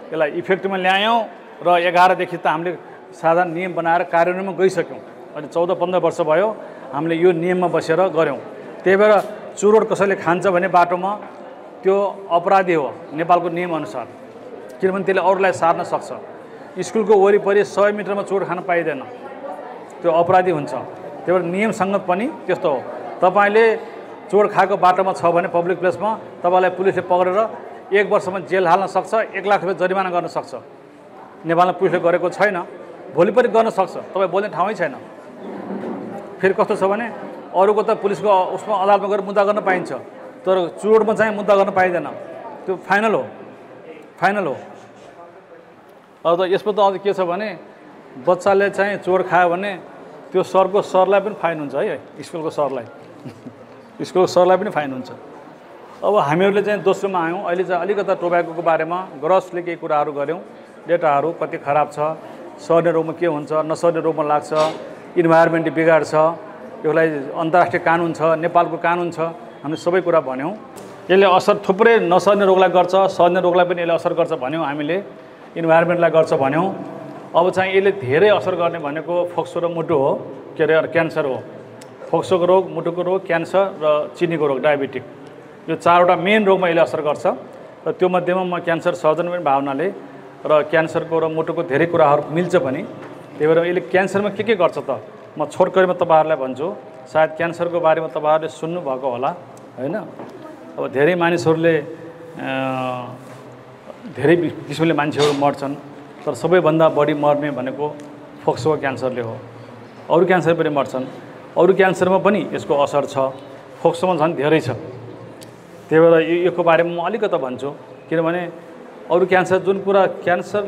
यसलाई इफेक्टमा ल्यायौँ र 11 देखि त हामीले साधारण नियम बनाएर कार्यान्वयनमा गइसक्यौँ। अनि 14-15 वर्ष भयो हामीले यो नियममा बसेर गऱ्यौँ। त्यही भएर चुरोट कसैले खान्छ भने बाटोमा त्यो अपराधी हो नेपालको नियमअनुसार, किनभने त्यसले अरूलाई सार्न सक्छ। स्कुलको वरिपरि 100 मिटरमा चुरोट खान पाइँदैन, त्यो अपराधी हुन्छ। त्यही भएर नियमसङ्गत पनि त्यस्तो हो। तपाईँले चोर खाएको बाटोमा छ भने पब्लिक प्लेसमा तपाईँलाई पुलिसले पक्रेर 1 वर्षमा जेल हाल्न सक्छ, 1 लाख रुपियाँ जरिमाना गर्न सक्छ। नेपालमा पुलिसले गरेको छैन, भोलि पनि गर्न सक्छ, तपाईँ बोल्ने ठाउँै छैन। फेरि कस्तो छ भने अरूको त पुलिसको उसमा अदालतमा गएर मुद्दा गर्न पाइन्छ, तर चुरोटमा चाहिँ मुद्दा गर्न पाइँदैन, त्यो फाइनल हो। अब त यसमा त अझ के छ भने बच्चाले चाहिँ चोर खायो भने त्यो सरलाई पनि फाइन हुन्छ है, स्कुलको सरलाई पनि फाइन हुन्छ। अब हामीहरूले चाहिँ दोस्रोमा आयौँ। अहिले चाहिँ अलिकता टोब्याकोको बारेमा ग्रसले केही कुराहरू गऱ्यौँ, डेटाहरू कति खराब छ, सर्ने रोगमा के हुन्छ, नसर्ने रोगमा लाग्छ, इन्भाइरोमेन्ट बिगाड्छ, यसलाई अन्तर्राष्ट्रिय कानुन छ, नेपालको कानुन छ, हामीले सबै कुरा भन्यौँ। यसले असर थुप्रै नसर्ने रोगलाई गर्छ, सर्ने रोगलाई पनि यसले असर गर्छ भन्यौँ हामीले, इन्भाइरोमेन्टलाई गर्छ भन्यौँ। अब चाहिँ यसले धेरै असर गर्ने भनेको फोक्सो र मुटु हो, के अरे क्यान्सर हो। फोक्सोको रोग, मुटुको रोग, क्यान्सर र चिनीको रोग, डायबिटिक, यो 4वटा मेन रोगमा यसले असर गर्छ। र त्यो मध्येमा म क्यान्सर सर्जन पनि भावनाले र क्यान्सरको र मुटुको धेरै कुराहरू मिल्छ पनि। त्यही भएर यसले क्यान्सरमा के गर्छ त म छोटकरीमा तपाईँहरूलाई भन्छु। सायद क्यान्सरको बारेमा तपाईँहरूले सुन्नुभएको होला, होइन। अब धेरै मानिसहरूले धेरै किसिमले मान्छेहरू मर्छन्, तर सबैभन्दा बढी मर्ने भनेको फोक्सो क्यान्सरले हो। अरू क्यान्सर पनि मर्छन्, अरू क्यान्सरमा पनि यसको असर छ, फोक्सोमा झन् धेरै छ। त्यही भएर योको बारेमा म अलिकति भन्छु, किनभने अरू क्यान्सर जुन कुरा क्यान्सर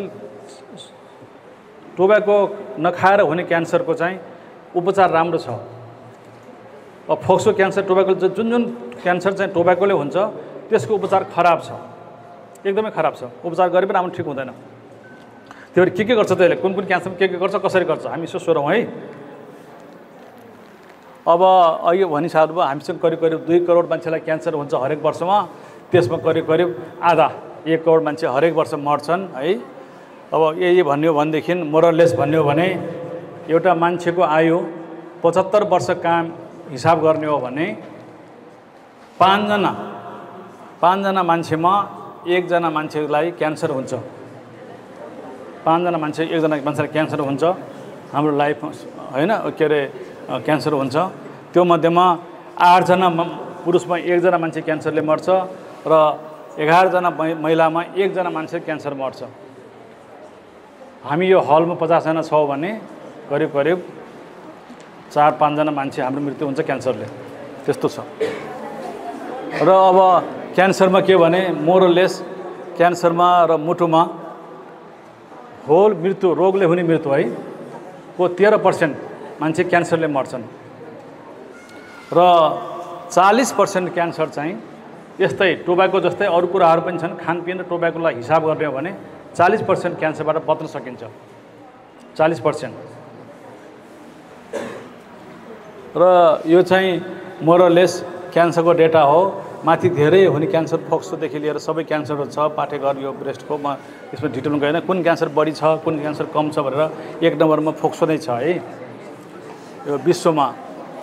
टोब्याको नखाएर हुने क्यान्सरको चाहिँ उपचार राम्रो छ। अब फोक्सो क्यान्सर टोब्याको जुन क्यान्सर चाहिँ टोब्याकोले हुन्छ त्यसको उपचार खराब छ, एकदमै खराब छ। उपचार गरे पनि राम्रो ठिक हुँदैन। त्यो भएर के गर्छ त यसले, कुन क्यान्सरमा के गर्छ, कसरी गर्छ, हामी यसो सोधौँ है। अब अहिले भनिसक्नुभयो हामीसँग करिब 2 करोड मान्छेलाई क्यान्सर हुन्छ हरेक वर्षमा, त्यसमा करिब आधा 1 करोड मान्छे हरेक वर्ष मर्छन् है। अब यही भन्यो भनेदेखि मोरलेस भन्यो भने एउटा मान्छेको आयु 75 वर्ष काम हिसाब गर्ने हो भने 5 जना मान्छेमा 1 जना मान्छेलाई क्यान्सर हुन्छ। 5 जना मान्छे 1 जना मान्छेलाई क्यान्सर हुन्छ हाम्रो लाइफमा, होइन, के अरे क्यान्सर हुन्छ। त्यो मध्येमा 8 जना पुरुषमा 1 जना मान्छे क्यान्सरले मर्छ र 11 जना महिलामा 1 जना मान्छे क्यान्सर मर्छ। हामी यो हलमा 50 जना छौँ भने करिब 4-5 जना मान्छे हाम्रो मृत्यु हुन्छ क्यान्सरले, त्यस्तो छ। र अब क्यान्सरमा के भने मोरलेस क्यान्सरमा र मुटुमा होल मृत्यु, रोगले हुने मृत्यु है को 13% मान्छे क्यान्सरले मर्छन् र 40% क्यान्सर चाहिँ यस्तै टोब्याको जस्तै अरू कुराहरू पनि छन्। खानपिन र टोब्याकोलाई हिसाब गर्ने हो भने 40% क्यान्सरबाट बच्न सकिन्छ, 40%। र यो चाहिँ मोरलेस क्यान्सरको डेटा हो। माथि धेरै हुने क्यान्सर फोक्सोदेखि लिएर सबै क्यान्सरहरू छ। पाठेघर यो ब्रेस्टको म यसमा डिटेलमा गएन, कुन क्यान्सर बढी छ कुन क्यान्सर कम छ भनेर। 1 नम्बरमा फोक्सो नै छ है यो विश्वमा।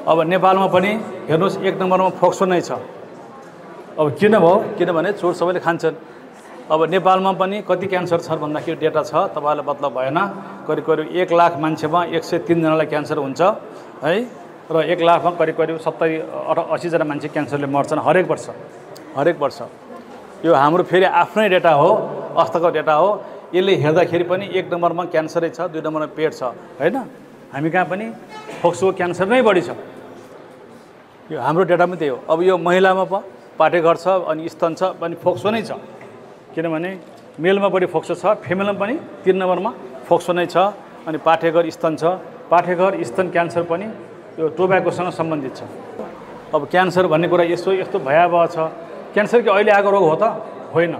अब नेपालमा पनि हेर्नुहोस् 1 नम्बरमा फोक्सो नै छ। अब किन भयो? किनभने चोर सबैले खान्छन्। अब नेपालमा पनि कति क्यान्सर छ भन्दाखेरि डेटा छ, तपाईँलाई मतलब भएन। करिब 1 लाख मान्छेमा 103 जनालाई क्यान्सर हुन्छ है र 1 लाखमा करिब 70-80 जना मान्छे क्यान्सरले मर्छन् हरेक वर्ष। यो हाम्रो फेरि आफ्नै डेटा हो, अवस्थाको डेटा हो। यसले हेर्दाखेरि पनि 1 नम्बरमा क्यान्सरै छ, 2 नम्बरमा पेट छ होइन। हामी कहाँ पनि फोक्सोको क्यान्सर नै बढी छ। यो हाम्रो डेटामा त्यही हो। अब यो महिलामा पाठेघर छ अनि स्तन छ अनि फोक्सो नै छ, किनभने मेलमा बढी फोक्सो छ, फिमेलमा पनि 3 नम्बरमा फोक्सो नै छ। अनि पाठेघर स्तन छ। पाठेघर स्तन क्यान्सर पनि यो टोब्याकोसँग सम्बन्धित छ। अब क्यान्सर भन्ने कुरा यस्तो भयावह छ। क्यान्सर के अहिले आएको रोग हो त? होइन,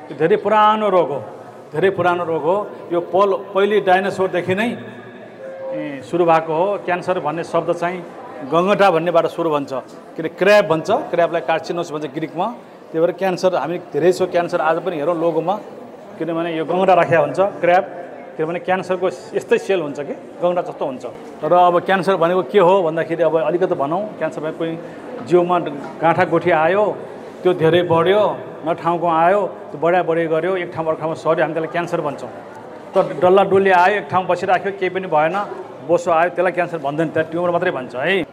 यो धेरै पुरानो रोग हो, धेरै पुरानो रोग हो। यो पहिले डाइनोसोरदेखि नै सुरु भएको हो। क्यान्सर भन्ने शब्द चाहिँ गङ्गटा भन्नेबाट सुरु भन्छ, किन क्र्याब भन्छ, क्र्याबलाई कार्सिनोस भन्छ ग्रिकमा। त्यही भएर क्यान्सर हामी धेरै सो क्यान्सर आज पनि हेरौँ लोगोमा, किनभने यो गङ्गटा राखेको हुन्छ क्र्याब, किनभने क्यान्सरको यस्तै सेल हुन्छ कि गङ्गटा जस्तो हुन्छ। र अब क्यान्सर भनेको के हो भन्दाखेरि अब अलिकति भनौँ, क्यान्सर भनेको कोही जिउमा गाँठा गोठी आयो, त्यो धेरै बढ्यो, न ठाउँको आयो, त्यो बढी गऱ्यो, एक ठाउँ अर्को ठाउँमा सर्यो, हामी त्यसलाई क्यान्सर भन्छौँ। त डल्ला डुल्ली आयो, एक ठाउँ बसिराख्यो, केही पनि भएन, बोसो आयो, त्यसलाई क्यान्सर भन्दैन, त्यहाँ ट्युमर मात्रै भन्छ है।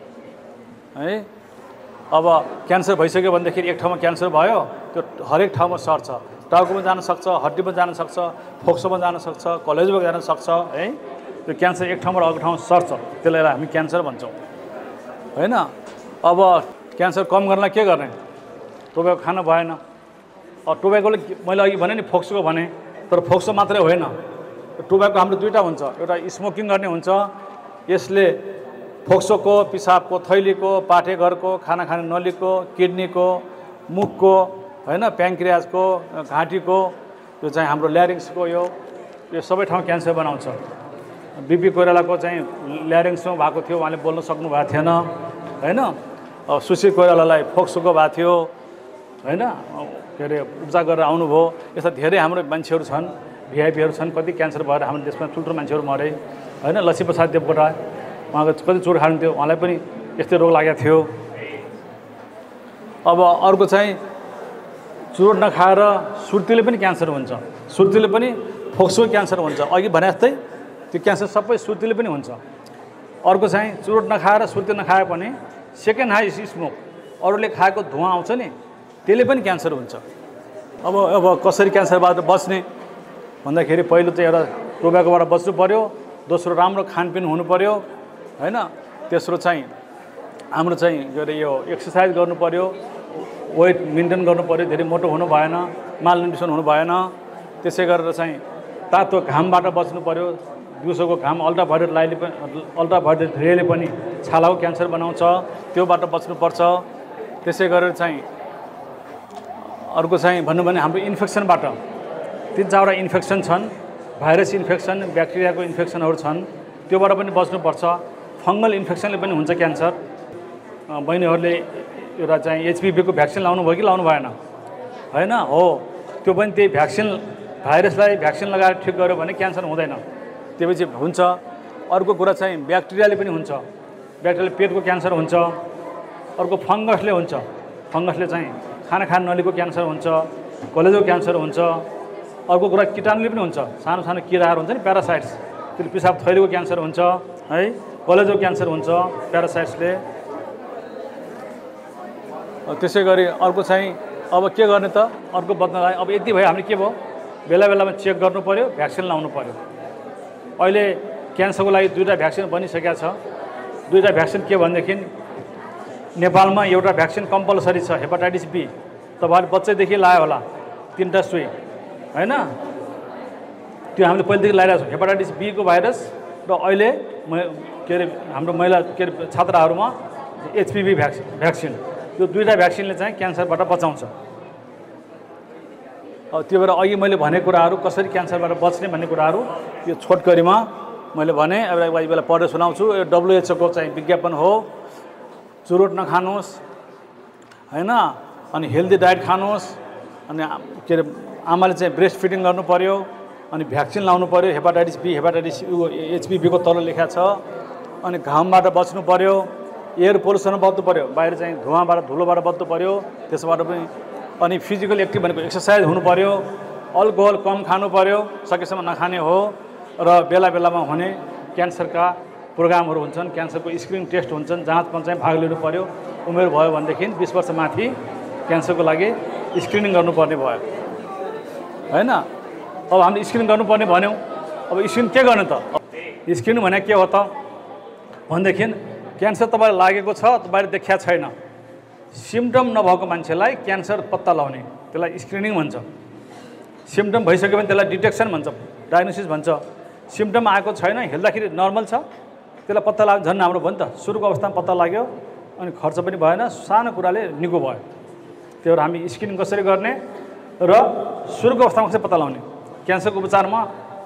अब क्यान्सर भइसक्यो भनेदेखि एक ठाउँमा क्यान्सर भयो, त्यो हरेक ठाउँमा सर्छ। टाउकोमा जान सक्छ, हड्डीमा जान सक्छ, फोक्सोमा जान सक्छ, कलेजमा जान सक्छ है। त्यो क्यान्सर एक ठाउँबाट अर्को ठाउँमा सर्छ, त्यसलाई हामी क्यान्सर भन्छौँ होइन। अब क्यान्सर कम गर्नलाई के गर्ने? टोब्याको खान भएन। अब टोब्याकोले मैले अघि भने नि फोक्सोको भने, तर फोक्सो मात्रै होइन, टोब्याको हाम्रो 2टा हुन्छ। एउटा स्मोकिङ गर्ने हुन्छ, यसले फोक्सोको, पिसाबको थैलीको, पाठेघरको, खाना खाने नलीको, किडनीको, मुखको होइन, प्याङ्क्रियाजको, घाँटीको, यो चाहिँ हाम्रो ल्यारिङ्सको, यो सबै ठाउँ क्यान्सर बनाउँछ। बिपी कोइरालाको चाहिँ ल्यारिङ्समा भएको थियो, उहाँले बोल्न सक्नु भएको थिएन होइन। सुशील कोइरालालाई फोक्सोको भएको थियो होइन, के अरे उपचार गरेर आउनुभयो। यस्ता धेरै हाम्रो मान्छेहरू छन्, भिआइपीहरू छन्, कति क्यान्सर भएर हाम्रो देशमा ठुल्ठुलो मान्छेहरू मरे होइन। लक्ष्मीप्रसाद देवकोटा, उहाँको कति चोट खानुहुन्थ्यो, उहाँलाई पनि यस्तै रोग लागेको थियो। अब अर्को चाहिँ चुरोट नखाएर सुर्तीले पनि क्यान्सर हुन्छ, सुर्तीले पनि फोक्सो क्यान्सर हुन्छ। अघि भने जस्तै त्यो क्यान्सर सबै सुर्तीले पनि हुन्छ। अर्को चाहिँ चुरोट नखाएर सुर्ती नखाए पनि सेकेन्ड हाई स्मोक, अरूले खाएको धुवा आउँछ नि, त्यसले पनि क्यान्सर हुन्छ। अब कसरी क्यान्सरबाट बच्ने भन्दाखेरि पहिलो चाहिँ एउटा टोब्याकोबाट बच्नु पऱ्यो, दोस्रो राम्रो खानपिन हुनु पऱ्यो होइन, तेस्रो चाहिँ हाम्रो चाहिँ के अरे यो एक्सर्साइज गर्नु पऱ्यो, वेट मेन्टेन गर्नु पऱ्यो, धेरै मोटो हुनु भएन, मालन्युट्रिसन हुनु भएन। त्यसै गरेर चाहिँ तातो घामबाट बच्नु पऱ्यो। दिउँसोको घाम अल्ट्राभायोलेट रेले पनि छालाको क्यान्सर बनाउँछ, त्योबाट बच्नुपर्छ। त्यसै गरेर चाहिँ अर्को चाहिँ भन्नु भने हाम्रो इन्फेक्सनबाट 3-4वटा इन्फेक्सन छन्, भाइरस इन्फेक्सन, ब्याक्टेरियाको इन्फेक्सनहरू छन्, त्योबाट पनि बच्नुपर्छ। फङ्गल इन्फेक्सनले पनि हुन्छ क्यान्सर। बहिनीहरूले एउटा चाहिँ एचपिभीको भ्याक्सिन लाउनु भयो कि लाउनु भएन होइन? हो, त्यो पनि त्यही भ्याक्सिन, भाइरसलाई भ्याक्सिन लगाएर ठिक गर्यो भने क्यान्सर हुँदैन, त्यसपछि हुन्छ। अर्को कुरा चाहिँ ब्याक्टेरियाले पनि हुन्छ, ब्याक्टेरियाले पेटको क्यान्सर हुन्छ। अर्को फङ्गसले हुन्छ, फङ्गसले चाहिँ खाना खाने नलीको क्यान्सर हुन्छ, कलेजो क्यान्सर हुन्छ। अर्को कुरा कीटाणुले पनि हुन्छ, सानो सानो किराहरू हुन्छ नि, प्यारासाइट्स, त्यसले पिसाब थैलीको क्यान्सर हुन्छ है, कलेजो क्यान्सर हुन्छ प्यारासाइट्सले। त्यसै गरी अर्को चाहिँ अब के गर्ने त अर्को बच्नलाई? अब यति भयो, हामीले के भयो, बेला बेलामा चेक गर्नु पऱ्यो, भ्याक्सिन लाउनु पऱ्यो। अहिले क्यान्सरको लागि 2टा भ्याक्सिन बनिसकेको छ दुईटा भ्याक्सिन के भनेदेखि नेपालमा एउटा भ्याक्सिन कम्पलसरी छ हेपाटाइटिस बी तपाईँहरूले बच्चैदेखि लायो होला 3टा सुई हैन त्यो हामीले पहिलेदेखि लगाइरहेको छौँ हेपाटाइटिस बी को भाइरस र अहिले के अरे हाम्रो महिला के अरे छात्राहरूमा एचपीभी भ्याक्सिन यो दुईटा भ्याक्सिनले चाहिँ क्यान्सरबाट बचाउँछ त्यो भएर अघि मैले भनेको कुराहरू कसरी क्यान्सरबाट बच्ने भन्ने कुराहरू यो छोटकरीमा मैले भने अब एक बेला पढेर सुनाउँछु यो WHO को चाहिँ विज्ञापन हो चुरोट नखानुहोस् हैन अनि हेल्दी डाइट खानुहोस् अनि के अरे आमाले चाहिँ ब्रेस्ट फिडिङ गर्नु पर्यो अनि भ्याक्सिन लाउनु पर्यो हेपाटाइटिस बी हेपाटाइटिस एचपीभी को तल लेखा छ अनि घामबाट बच्नु पर्यो एयर पोल्युसनबाट बच्नु पर्यो बाहिर चाहिँ धुवाँबाट धुलोबाट बच्नु पर्यो त्यसबाट पनि अनि फिजिकल एक्टिभ भनेको एक्सर्साइज हुनु पर्यो अल्कोहल कम खानु पर्यो सकेसम्म नखाने हो र बेला बेलामा हुने क्यान्सरका प्रोग्रामहरू हुन्छन् क्यान्सरको स्क्रिनिङ टेस्ट हुन्छन् जाँचमा चाहिँ भाग लिनु पर्यो उमेर भयो भनेदेखि 20 वर्ष माथि क्यान्सरको लागि स्क्रिनिङ गर्नुपर्ने भयो हैन अब हामीले स्क्रिनिङ गर्नुपर्ने भन्यौँ अब स्क्रिनिङ के गर्ने त स्क्रिनिङ भने के हो त भनेदेखि क्यान्सर तपाईँलाई लागेको छ तपाईँले देखिया छैन सिम्पटम नभएको मान्छेलाई क्यान्सर पत्ता लगाउने त्यसलाई स्क्रिनिङ भन्छ सिम्पटम भइसक्यो भने त्यसलाई डिटेक्सन भन्छ डायग्नोसिस भन्छ सिम्पटम आएको छैन हेर्दाखेरि नर्मल छ त्यसलाई पत्ता लाग्यो झन् राम्रो भयो नि त सुरुको अवस्थामा पत्ता लाग्यो अनि खर्च पनि भएन सानो कुराले निको भयो त्यो भएर हामी स्क्रिनिङ कसरी गर्ने र सुरुको अवस्थामा कसरी पत्ता लगाउने क्यान्सरको उपचारमा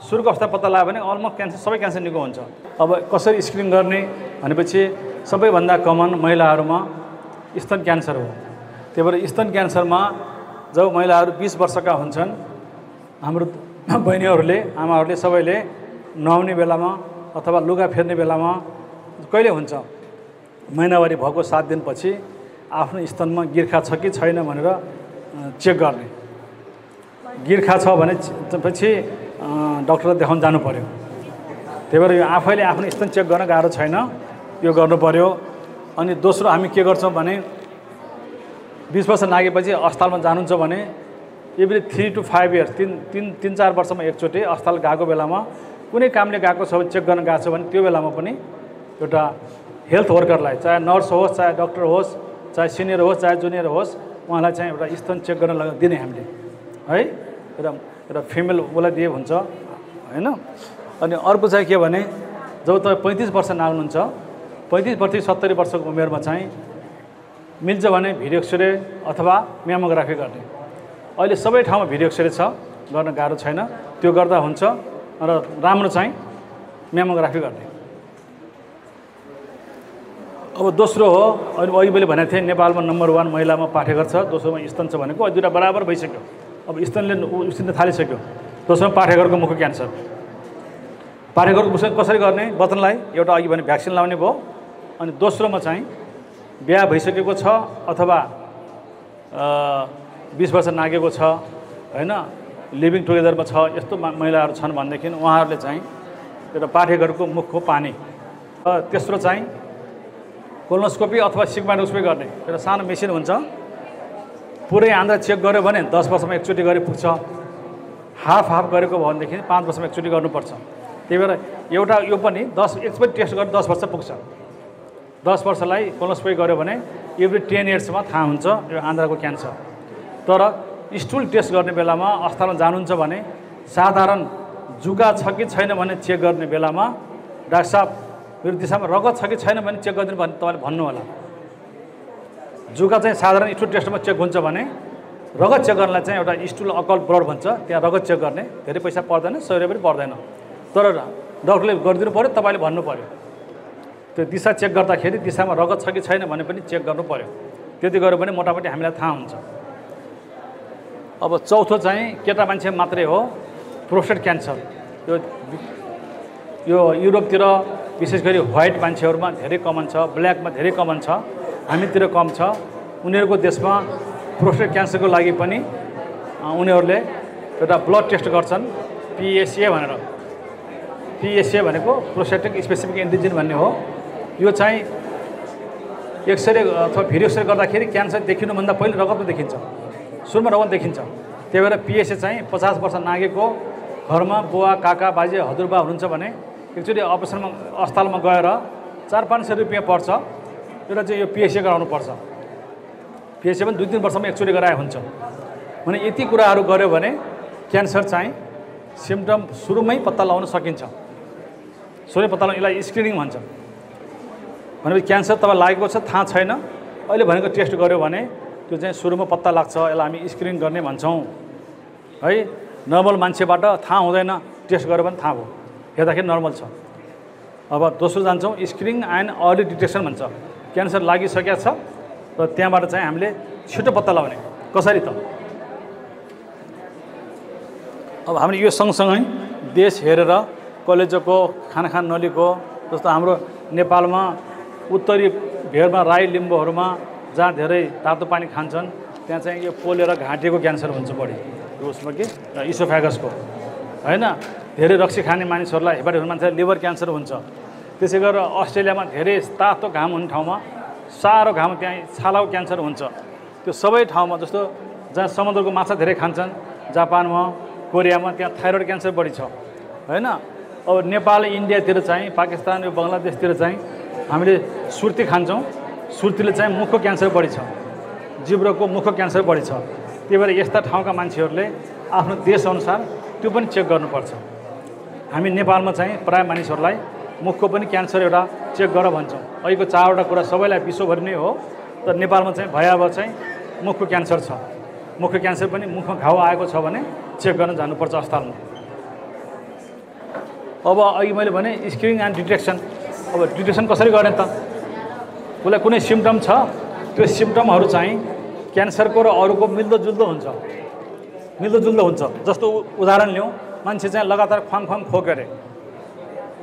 सुरुको अवस्था पत्ता लाग्यो भने अलमोस्ट क्यान्सर सबै क्यान्सर निको हुन्छ अब कसरी स्क्रिनिङ गर्ने भनेपछि सबैभन्दा कमन महिलाहरूमा स्तन क्यान्सर हो त्यही भएर स्तन क्यान्सरमा जब महिलाहरू 20 वर्षका हुन्छन् हाम्रो बहिनीहरूले आमाहरूले सबैले नुहाउने बेलामा अथवा लुगा फेर्ने बेलामा कहिले हुन्छ महिनावारी भएको 7 दिनपछि आफ्नो स्तनमा गिर्खा छ कि छैन भनेर चेक गर्ने गिर्खा छ भने पछि डाक्टरलाई देखाउन जानु पर्यो त्यही भएर यो आफैले आफ्नो स्तन चेक गर्न गाह्रो छैन यो गर्नु पर्यो अनि दोस्रो हामी के गर्छौँ भने 20 वर्ष नागेपछि अस्पतालमा जानुहुन्छ भने एभ्री 3 to 5 इयर्स 3-4 वर्षमा एकचोटि अस्पताल गएको बेलामा कुनै कामले गएको छ भने चेक गर्न गएको छ भने त्यो बेलामा पनि एउटा हेल्थ वर्करलाई चाहे नर्स होस् चाहे डाक्टर होस् चाहे सिनियर होस् चाहे जुनियर होस् उहाँलाई चाहिँ एउटा स्तन चेक गर्न दिने हामीले है एउटा फिमेल उसलाई दिए हुन्छ हैन अनि अर्को चाहिँ के भने जब तपाईँ 35 वर्ष नाग्नुहुन्छ 35 वर्ष 70 वर्षको उमेरमा चाहिँ मिल्छ भने भिडियो एक्सरे अथवा म्यामोग्राफी गर्ने अहिले सबै ठाउँमा भिडियो एक्सरे छ गर्न गाह्रो छैन त्यो गर्दा हुन्छ र राम्रो चाहिँ म्यामोग्राफी गर्ने अब दोस्रो हो अनि अघि मैले भनेको थिएँ नेपालमा नम्बर 1 महिलामा पाठेघर छ दोस्रोमा स्तन छ भनेको दुईटा बराबर भइसक्यो अब स्तनले उसिन्न थालिसक्यो दोस्रोमा पाठेघरको मुख्य क्यान्सर पाठेघरको कसरी गर्ने बच्चालाई एउटा अघि भने भ्याक्सिन लाउने भयो अनि दोस्रोमा चाहिँ बिहा भइसकेको छ अथवा 20 वर्ष नागेको छ हैन लिभिङ टुगेदरमा छ यस्तो महिलाहरू छन् भनेदेखि उहाँहरूले चाहिँ एउटा पाठेघरको मुखको पानी तेस्रो चाहिँ कोलोनोस्कोपी अथवा सिग्माइडोस्कोपी गर्ने एउटा सानो मेसिन हुन्छ पुरै आन्द्रा चेक गर्यो भने 10 वर्षमा एकचोटि गरे पुग्छ हाफ गरेको भयो भनेदेखि 5 वर्षमा एकचोटि गर्नुपर्छ त्यही भएर एउटा यो पनि 10 एकचोटि टेस्ट गरेर 10 वर्ष पुग्छ 10 वर्षलाई कोलोनोस्कोपी गर्यो भने एभ्री 10 इयर्समा थाहा हुन्छ यो आन्द्राको क्यान्सर तर स्टुल टेस्ट गर्ने बेलामा अस्पतालमा जानुहुन्छ भने साधारण जुका छ कि छैन भने चेक गर्ने बेलामा डाक्टर साहब मेरो दिशामा रगत छ कि छैन भने चेक गरिदिनु भने तपाईँले भन्नु होला जुका चाहिँ साधारण स्टुल टेस्टमा चेक हुन्छ भने रगत चेक गर्नलाई चाहिँ एउटा स्टुल अकल ब्लड भन्छ त्यहाँ रगत चेक गर्ने धेरै पैसा पर्दैन 100 रुपियाँ पनि पर्दैन तर डाक्टरले गरिदिनु पर्यो तपाईँले भन्नु पर्यो त्यो दिशा चेक गर्दाखेरि दिशामा रगत छ कि छैन भने पनि चेक गर्नु पर्यो त्यति गर्यो भने मोटामोटी हामीलाई थाहा हुन्छ अब चौथो चाहिँ केटा मान्छे मात्रै हो प्रोस्टेट क्यान्सर यो युरोपतिर विशेष गरी व्हाइट मान्छेहरूमा धेरै कमन छ ब्ल्याकमा धेरै कमन छ हामीतिर कम छ उनीहरूको देशमा प्रोस्टेट क्यान्सरको लागि पनि उनीहरूले एउटा ब्लड टेस्ट गर्छन् PSA भनेर PSA भनेको प्रोस्टेटिक स्पेसिफिक एन्टिजेन भन्ने हो यो चाहिँ एक्सरे अथवा भिडियो एक्सरे गर्दाखेरि क्यान्सर देखिनुभन्दा पहिले रगतमा देखिन्छ सुरुमा रगत देखिन्छ त्यही भएर PSA चाहिँ 50 वर्ष नागेको घरमा बुवा काका बाजे हजुरबा हुनुहुन्छ भने एकचोटि अपरेसनमा अस्पतालमा गएर 400-500 रुपियाँ पर्छ। एउटा चाहिँ यो पिएसए गराउनुपर्छ। पिएसए पनि 2-3 वर्षमा एकचोटि गराए हुन्छ भने यति कुराहरू गर्यो भने क्यान्सर चाहिँ सिम्पटम सुरुमै पत्ता लगाउन सकिन्छ। सुरुमै पत्ता लगाउन यसलाई स्क्रिनिङ भन्छ। भनेपछि क्यान्सर तपाईँ लागेको छ थाहा छैन, अहिले भनेको टेस्ट गर्यो भने त्यो चाहिँ सुरुमा पत्ता लाग्छ। यसलाई हामी स्क्रिनिङ गर्ने भन्छौँ है। नर्मल मान्छेबाट थाहा हुँदैन, टेस्ट गर्यो भने थाहा भयो, हेर्दाखेरि नर्मल छ। अब दोस्रो जान्छौँ स्क्रिनिङ एन्ड अर्ली डिटेक्सन भन्छ। क्यान्सर लागिसकेको छ र त्यहाँबाट चाहिँ हामीले छिटो पत्ता लगाउने। कसरी त? अब हामीले यो सँगसँगै देश हेरेर कलेजोको खाना नलीको जस्तो हाम्रो नेपालमा उत्तरी भेगमा राई लिम्बूहरूमा जहाँ धेरै तातो पानी खान्छन् त्यहाँ चाहिँ यो पोलेर घाँटीको क्यान्सर हुन्छ बढी। उसमा कि इसोफ्यागसको होइन। धेरै रक्सी खाने मानिसहरूलाई हेपाटाइटिस मान्छेलाई लिभर क्यान्सर हुन्छ। त्यसै गरेर अस्ट्रेलियामा धेरै तातो घाम हुने ठाउँमा साह्रो घाम त्यहाँ छालाको क्यान्सर हुन्छ। त्यो सबै ठाउँमा जस्तो जहाँ समुद्रको माछा धेरै खान्छन् जापानमा कोरियामा त्यहाँ थाइरोइड क्यान्सर बढी छ होइन। अब नेपाल इन्डियातिर चाहिँ पाकिस्तान यो बङ्गलादेशतिर चाहिँ हामीले सुर्ती खान्छौँ। सुर्तीले चाहिँ मुखको क्यान्सर बढी छ, जिब्रोको मुखको क्यान्सर बढी छ। त्यही भएर यस्ता ठाउँका मान्छेहरूले आफ्नो देशअनुसार त्यो पनि चेक गर्नुपर्छ। हामी नेपालमा चाहिँ प्रायः मानिसहरूलाई मुखको पनि क्यान्सर एउटा चेक गर भन्छौँ। अहिलेको 4वटा कुरा सबैलाई विश्वभरि नै हो, तर नेपालमा चाहिँ भयावह चाहिँ मुखको क्यान्सर छ। मुखको क्यान्सर पनि मुखमा घाउ आएको छ भने चेक गर्न जानुपर्छ अस्पतालमा। अब अघि मैले भने स्क्रिनिङ एन्ड डिटेक्सन। अब डिटेक्सन कसरी गर्ने त? उसलाई कुनै सिम्पटम छ, त्यो सिम्पटमहरू चाहिँ क्यान्सरको र अरूको मिल्दोजुल्दो हुन्छ। जस्तो उदाहरण लिउँ, मान्छे चाहिँ लगातार ख्वाङ खोक्यो अरे,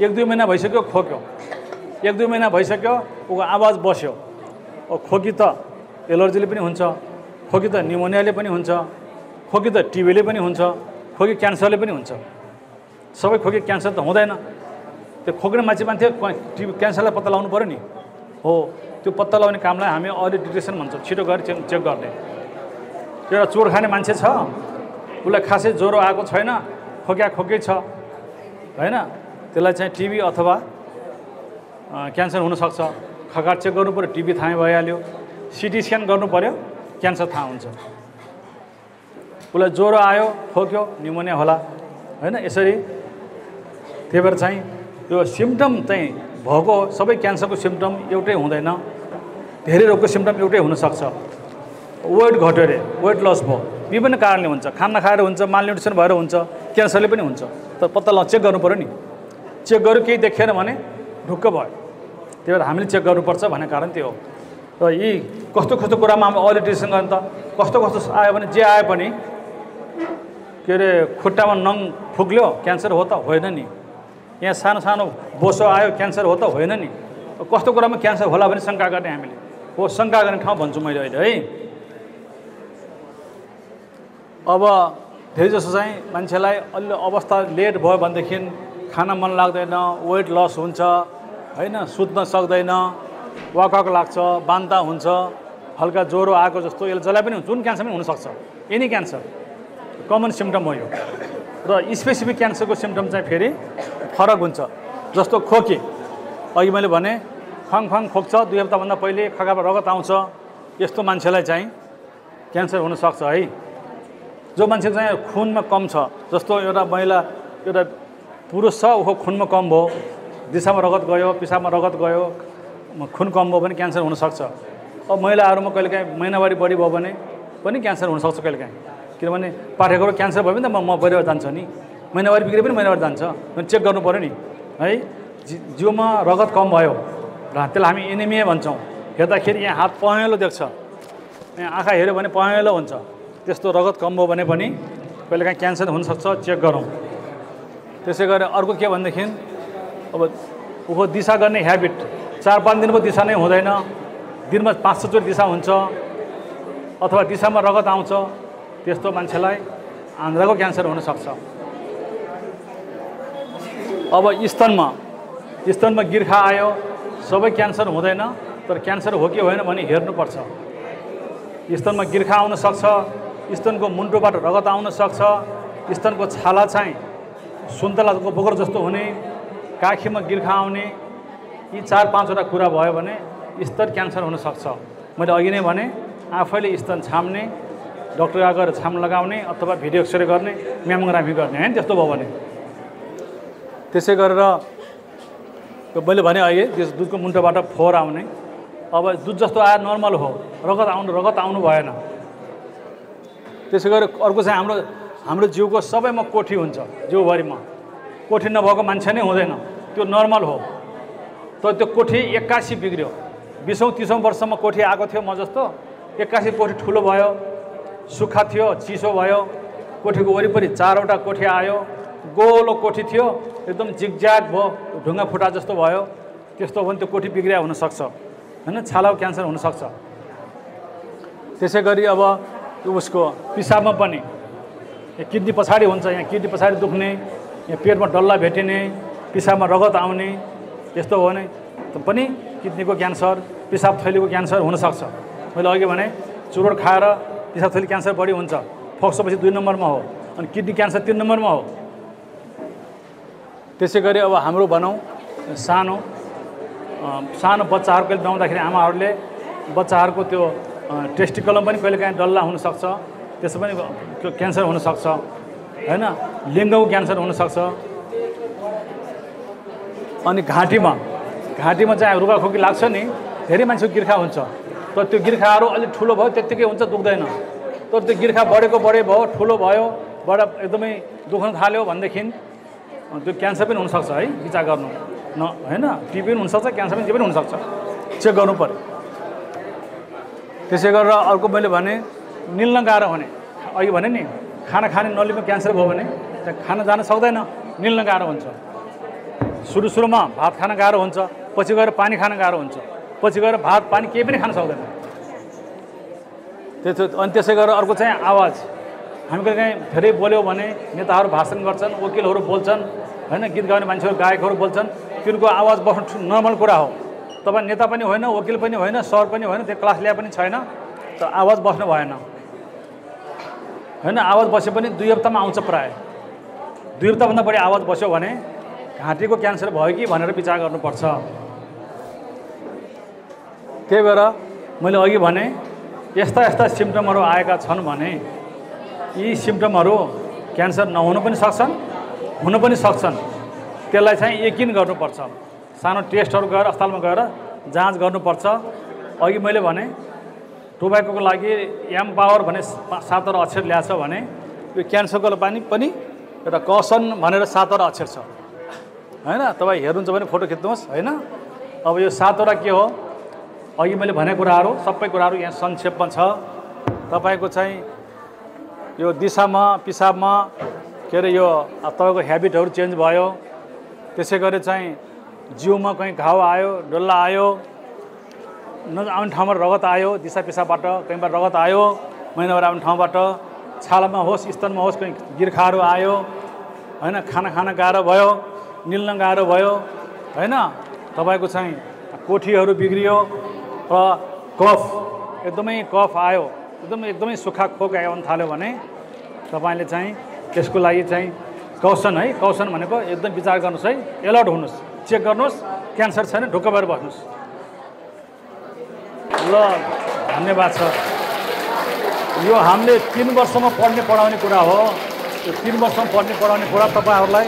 1-2 महिना भइसक्यो खोक्यो, 1-2 महिना भइसक्यो उसको आवाज बस्यो। खोकी त एलर्जीले पनि हुन्छ, खोकी त निमोनियाले पनि हुन्छ, खोकी त टिबीले पनि हुन्छ, खोकी क्यान्सरले पनि हुन्छ। सबै खोकी क्यान्सर त हुँदैन। त्यो खोक्ने मान्छे टिबी क्यान्सरलाई पत्ता लगाउनु पऱ्यो नि। हो, त्यो पत्ता लगाउने कामलाई हामी अर्ली डिटेक्सन भन्छ। छिटो गएर चेक गर्ने। एउटा चोर खाने मान्छे छ, उसलाई खासै ज्वरो आएको छैन, खोकै छ होइन, त्यसलाई चाहिँ टिबी अथवा क्यान्सर हुनसक्छ। खगाट चेक गर्नु पऱ्यो, टिबी थाहा भइहाल्यो। सिटी स्क्यान गर्नु पऱ्यो, क्यान्सर थाहा हुन्छ। उसलाई ज्वरो आयो, खोक्यो, निमोनिया होला होइन। यसरी त्यही भएर चाहिँ यो सिम्पटम चाहिँ भएको सबै क्यान्सरको सिम्पटम एउटै हुँदैन। धेरै रोगको सिम्पटम एउटै हुनसक्छ। वेट घट्यो अरे, वेट लस भयो, विभिन्न कारणले हुन्छ। खाना खाएर हुन्छ, मालन्युट्रिसन भएर हुन्छ, क्यान्सरले पनि हुन्छ। तर पत्ता चेक गर्नु पऱ्यो नि। चेक गर्यो केही देखेन भने ढुक्क भयो। त्यही भएर हामीले चेक गर्नुपर्छ भन्ने कारण त्यो हो। र यी कस्तो कुरामा हामी अर्ली डिटेक्सन गर्ने त? कस्तो आयो भने जे आए पनि के अरे खुट्टामा नङ फुक्ल्यो क्यान्सर हो त? होइन नि। यहाँ सानो बोसो आयो क्यान्सर हो त? होइन नि। कस्तो कुरामा क्यान्सर होला भने शङ्का गर्ने हामीले। हो, शङ्का गर्ने ठाउँ भन्छु मैले अहिले है। अब धेरैजसो चाहिँ मान्छेलाई अलि अवस्था लेट भयो भनेदेखि खाना मन लाग्दैन, वेट लस हुन्छ होइन, सुत्न सक्दैन, वाक लाग्छ, बान्ता हुन्छ, हल्का ज्वरो आएको जस्तो, यसले जसलाई पनि जुन क्यान्सर पनि हुनसक्छ। एनी क्यान्सर कमन सिम्पटम हो यो। र स्पेसिफिक क्यान्सरको सिम्पटम चाहिँ फेरि फरक हुन्छ। जस्तो खोकी, अघि मैले भने ख्वाङ खोक्छ, 2 हप्ताभन्दा पहिले खगाबाट रगत आउँछ, यस्तो मान्छेलाई चाहिँ क्यान्सर हुनसक्छ है। जो मान्छे चाहिँ खुनमा कम छ, जस्तो एउटा महिला एउटा पुरुष छ, उसको खुनमा कम भयो, दिशामा रगत गयो, पिसाबमा रगत गयो, खुन कम भयो भने क्यान्सर हुनसक्छ। अब महिलाहरूमा कहिलेकाहीँ महिनावारी बढी भयो भने पनि क्यान्सर हुनसक्छ कहिलेकाहीँ। किनभने पाठेको क्यान्सर भयो भने त म बढेर जान्छ नि, महिनावारी बिग्रे पनि महिनावारी जान्छ, चेक गर्नु पऱ्यो नि है। जिउमा रगत कम भयो र त्यसलाई हामी एनिमिया भन्छौँ। हेर्दाखेरि यहाँ हात पहेँलो देख्छ, यहाँ आँखा हेऱ्यो भने पहेँलो हुन्छ, त्यस्तो रगत कम भयो भने पनि कहिलेकाहीँ क्यान्सर हुनसक्छ, चेक गरौँ। त्यसै गरी अर्को के भनेदेखि अब उसको दिशा गर्ने ह्याबिट, 4-5 दिनको दिशा नै हुँदैन, दिनमा 5-6 चोटि दिशा हुन्छ अथवा दिशामा रगत आउँछ, त्यस्तो मान्छेलाई आन्द्राको क्यान्सर हुनसक्छ। अब स्तनमा गिर्खा आयो, सबै क्यान्सर हुँदैन, तर क्यान्सर हो कि होइन भने हेर्नुपर्छ। स्तनमा गिर्खा आउन सक्छ, स्तनको मुन्टोबाट रगत आउन सक्छ, स्तनको छाला चाहिँ सुन्तलाको बोक्रो जस्तो हुने, काखीमा गिर्खा आउने, यी 4-5 वटा कुरा भयो भने स्तन क्यान्सर हुनसक्छ। मैले अघि नै भने आफैले स्तन छाम्ने, डक्टर गएर छाम लगाउने अथवा भिडियो एक्सरे गर्ने, म्यामोग्राफी गर्ने हैन, त्यस्तो भयो भने। त्यसै गरेर मैले भने अहिले त्यस दुधको मुन्टोबाट फोहोर आउने, अब दुध जस्तो आएर नर्मल हो, रगत आउनु भएन। त्यसै गरी अर्को चाहिँ हाम्रो जिउको सबैमा कोठी हुन्छ, जिउभरिमा कोठी नभएको मान्छे नै हुँदैन, त्यो नर्मल हो। तर त्यो कोठी 81 बिग्रियो, 20औं-30औं वर्षमा कोठी आएको थियो म जस्तो, 81 कोठी ठुलो भयो, सुक्खा थियो, चिसो भयो, कोठीको वरिपरि 4वटा कोठी आयो, गोलो कोठी थियो, एकदम जिगज्याग भयो, ढुङ्गा फुटा जस्तो भयो। त्यस्तो हो भने त्यो कोठी बिग्रिया हुनसक्छ हैन, छालाको क्यान्सर हुनसक्छ। त्यसै गरी अब उसको पिसाबमा पनि किडनी पछाडि हुन्छ, यहाँ किडनी पछाडि दुख्ने, यहाँ पेटमा डल्ला भेटिने, पिसाबमा रगत आउने, यस्तो हो भने पनि किडनीको क्यान्सर, पिसाब थैलीको क्यान्सर हुनसक्छ। मैले अघि भने चुरोट खाएर पिसाब थैली क्यान्सर बढी हुन्छ, फोक्सोपछि 2 नम्बरमा हो, अनि किडनी क्यान्सर 3 नम्बरमा हो। त्यसै गरी अब हाम्रो भनौँ सानो बच्चाहरूको ल्याउँदाखेरि आमाहरूले बच्चाहरूको त्यो टेस्टिकलमा पनि कहिलेकाहीँ डल्ला हुनसक्छ, त्यसो पनि क्यान्सर हुनसक्छ हैन, लिङ्गको क्यान्सर हुनसक्छ। अनि घाँटीमा चाहिँ रुगाखोकी लाग्छ नि, धेरै मान्छेको गिर्खा हुन्छ, तर त्यो गिर्खाहरू अलिक ठुलो भयो त्यत्तिकै हुन्छ, दुख्दैन। तर त्यो गिर्खा बढेको भयो, ठुलो भयो, बडा एकदमै दुख्न थाल्यो भनेदेखि त्यो क्यान्सर पनि हुनसक्छ है, विचार गर्नु न हैन, टिबी पनि हुनसक्छ, क्यान्सर पनि जे पनि हुनसक्छ, चेक गर्नु पर्यो। त्यसै गरेर अर्को मैले भने निल्न गाह्रो हुने, अघि भने नि खाना खाने नलीमा क्यान्सर भयो भने त्यहाँ खाना जान सक्दैन, निल्न गाह्रो हुन्छ। सुरुमा भात खान गाह्रो हुन्छ, पछि गएर पानी खान गाह्रो हुन्छ, पछि गएर भात पानी केही पनि खान सक्दैन। अनि त्यसै गरेर अर्को चाहिँ आवाज, हामी कहिलेकाहीँ धेरै बोल्यो भने नेताहरू भाषण गर्छन्, वकिलहरू बोल्छन् हैन, गीत गाउने मान्छेहरू गायकहरू बोल्छन्, तिनको आवाज बस्नु नर्मल कुरा हो। तपाईँ नेता पनि होइन, वकिल पनि होइन, सर पनि होइन, त्यो क्लास ल्या पनि छैन, तर आवाज बस्नु भएन हैन। आवाज बसे पनि 2 हप्तामा आउँछ, प्रायः 2 हप्ताभन्दा बढी आवाज बस्यो भने घाँटीको क्यान्सर भयो कि भनेर विचार गर्नुपर्छ। त्यही भएर मैले अघि भने यस्ता सिम्टमहरू आएका छन् भने यी सिम्टमहरू क्यान्सर नहुन पनि सक्छन्, हुन पनि सक्छन्, त्यसलाई चाहिँ यकिन गर्नुपर्छ। सानो टेस्टहरू गएर अस्पतालमा गएर जाँच गर्नुपर्छ। अघि मैले भने टोब्याकोको लागि एम पावर भने 7 अक्षर ल्याछ भने यो क्यान्सरको लागि पनि एउटा कसन भनेर 7 अक्षर छ हैन। तपाईँ हेर्नुहुन्छ भने फोटो खिच्नुहोस् हैन। अब यो 7 के हो, अघि मैले भनेको कुराहरू सबै कुराहरू यहाँ संक्षेपमा छ। तपाईँको चाहिँ यो दिशामा, पिसाबमा के अरे यो तपाईँको ह्याबिटहरू चेन्ज भयो, त्यसै गरी चाहिँ जिउमा कहीँ घाउ आयो, डल्ला आयो, नआउने ठाउँमा रगत आयो, दिशा पिसाबबाट कहीँबाट रगत आयो, महिनाभर आउने ठाउँबाट, छालामा होस्, स्तनमा होस्, कहीँ गिर्खाहरू आयो हैन, खाना गाह्रो भयो, निल्न गाह्रो भयो हैन, तपाईँको चाहिँ कोठीहरू बिग्रियो र कफ कफ आयो, एकदमै सुक्खा खोक आउन थाल्यो भने तपाईँले चाहिँ त्यसको लागि चाहिँ कौसन है, कौसन भनेको एकदम विचार गर्नुहोस् है, एलर्ट हुनुहोस्, चेक गर्नुहोस्, क्यान्सर छैन, ढुक्क भएर बस्नुहोस्। ल धन्यवाद छ। यो हामीले 3 वर्षमा पढाउने कुरा हो। यो 3 वर्षमा पढाउने कुरा तपाईँहरूलाई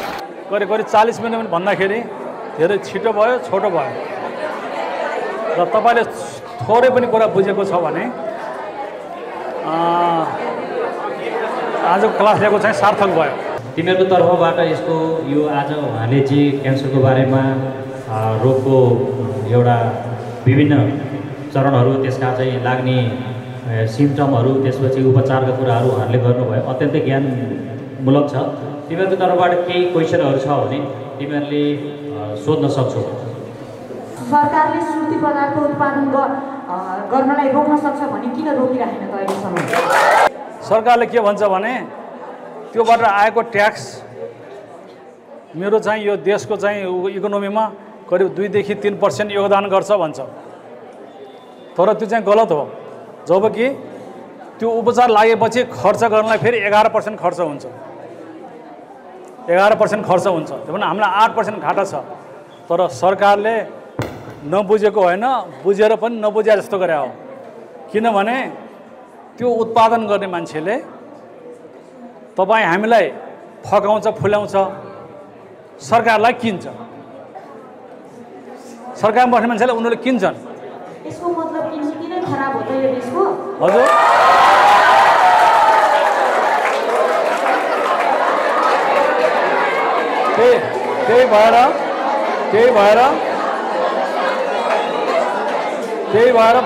करिब 40 मिनट भन्दाखेरि धेरै छिटो भयो, छोटो भयो र तपाईँले थोरै पनि कुरा बुझेको छ भने आजको क्लास लिएको चाहिँ सार्थक भयो। तिमीहरूको तर्फबाट यसको यो आज उहाँले चाहिँ क्यान्सरको बारेमा रोगको एउटा विभिन्न चरणहरू, त्यसका चाहिँ लाग्ने सिम्टमहरू, त्यसपछि उपचारका कुराहरू उहाँहरूले गर्नुभयो, अत्यन्तै ज्ञानमूलक छ। तिमीहरूको तर्फबाट केही क्वेसनहरू छ भने तिमीहरूले सोध्न सक्छौ। सरकारले सुर्ती पदार्थ उत्पादन गर्नलाई रोक्न सक्छ भने किन रोकिराखेन त अहिलेसम्म? सरकारले के भन्छ भने त्योबाट आएको ट्याक्स मेरो चाहिँ यो देशको चाहिँ इकोनोमीमा करिब 2 देखि 3% योगदान गर्छ भन्छ। तर त्यो चाहिँ गलत हो। जबकि त्यो उपचार लागेपछि खर्च गर्नलाई फेरि 11% खर्च हुन्छ, 11% खर्च हुन्छ। त्यो भने हामीलाई 8% घाटा छ। तर सरकारले नबुझेको होइन, बुझेर पनि नबुझे जस्तो गरे हो। किनभने त्यो उत्पादन गर्ने मान्छेले तपाईँ हामीलाई फकाउँछ, फुल्याउँछ, सरकारलाई किन्छ। सरकारमा बस्ने मान्छेलाई उनीहरूले किन्छन्। यसको मतलब किन नै खराब हो त यो देशको? हजुर, त्यही भएर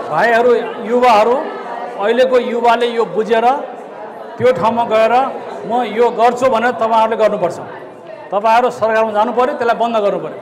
भाइहरू युवाहरू अहिलेको युवाले यो बुझेर त्यो ठाउँमा गएर म यो गर्छु भनेर तपाईँहरूले गर्नुपर्छ। तपाईँहरू सरकारमा जानु पर्यो, त्यसलाई बन्द गर्नु पर्यो।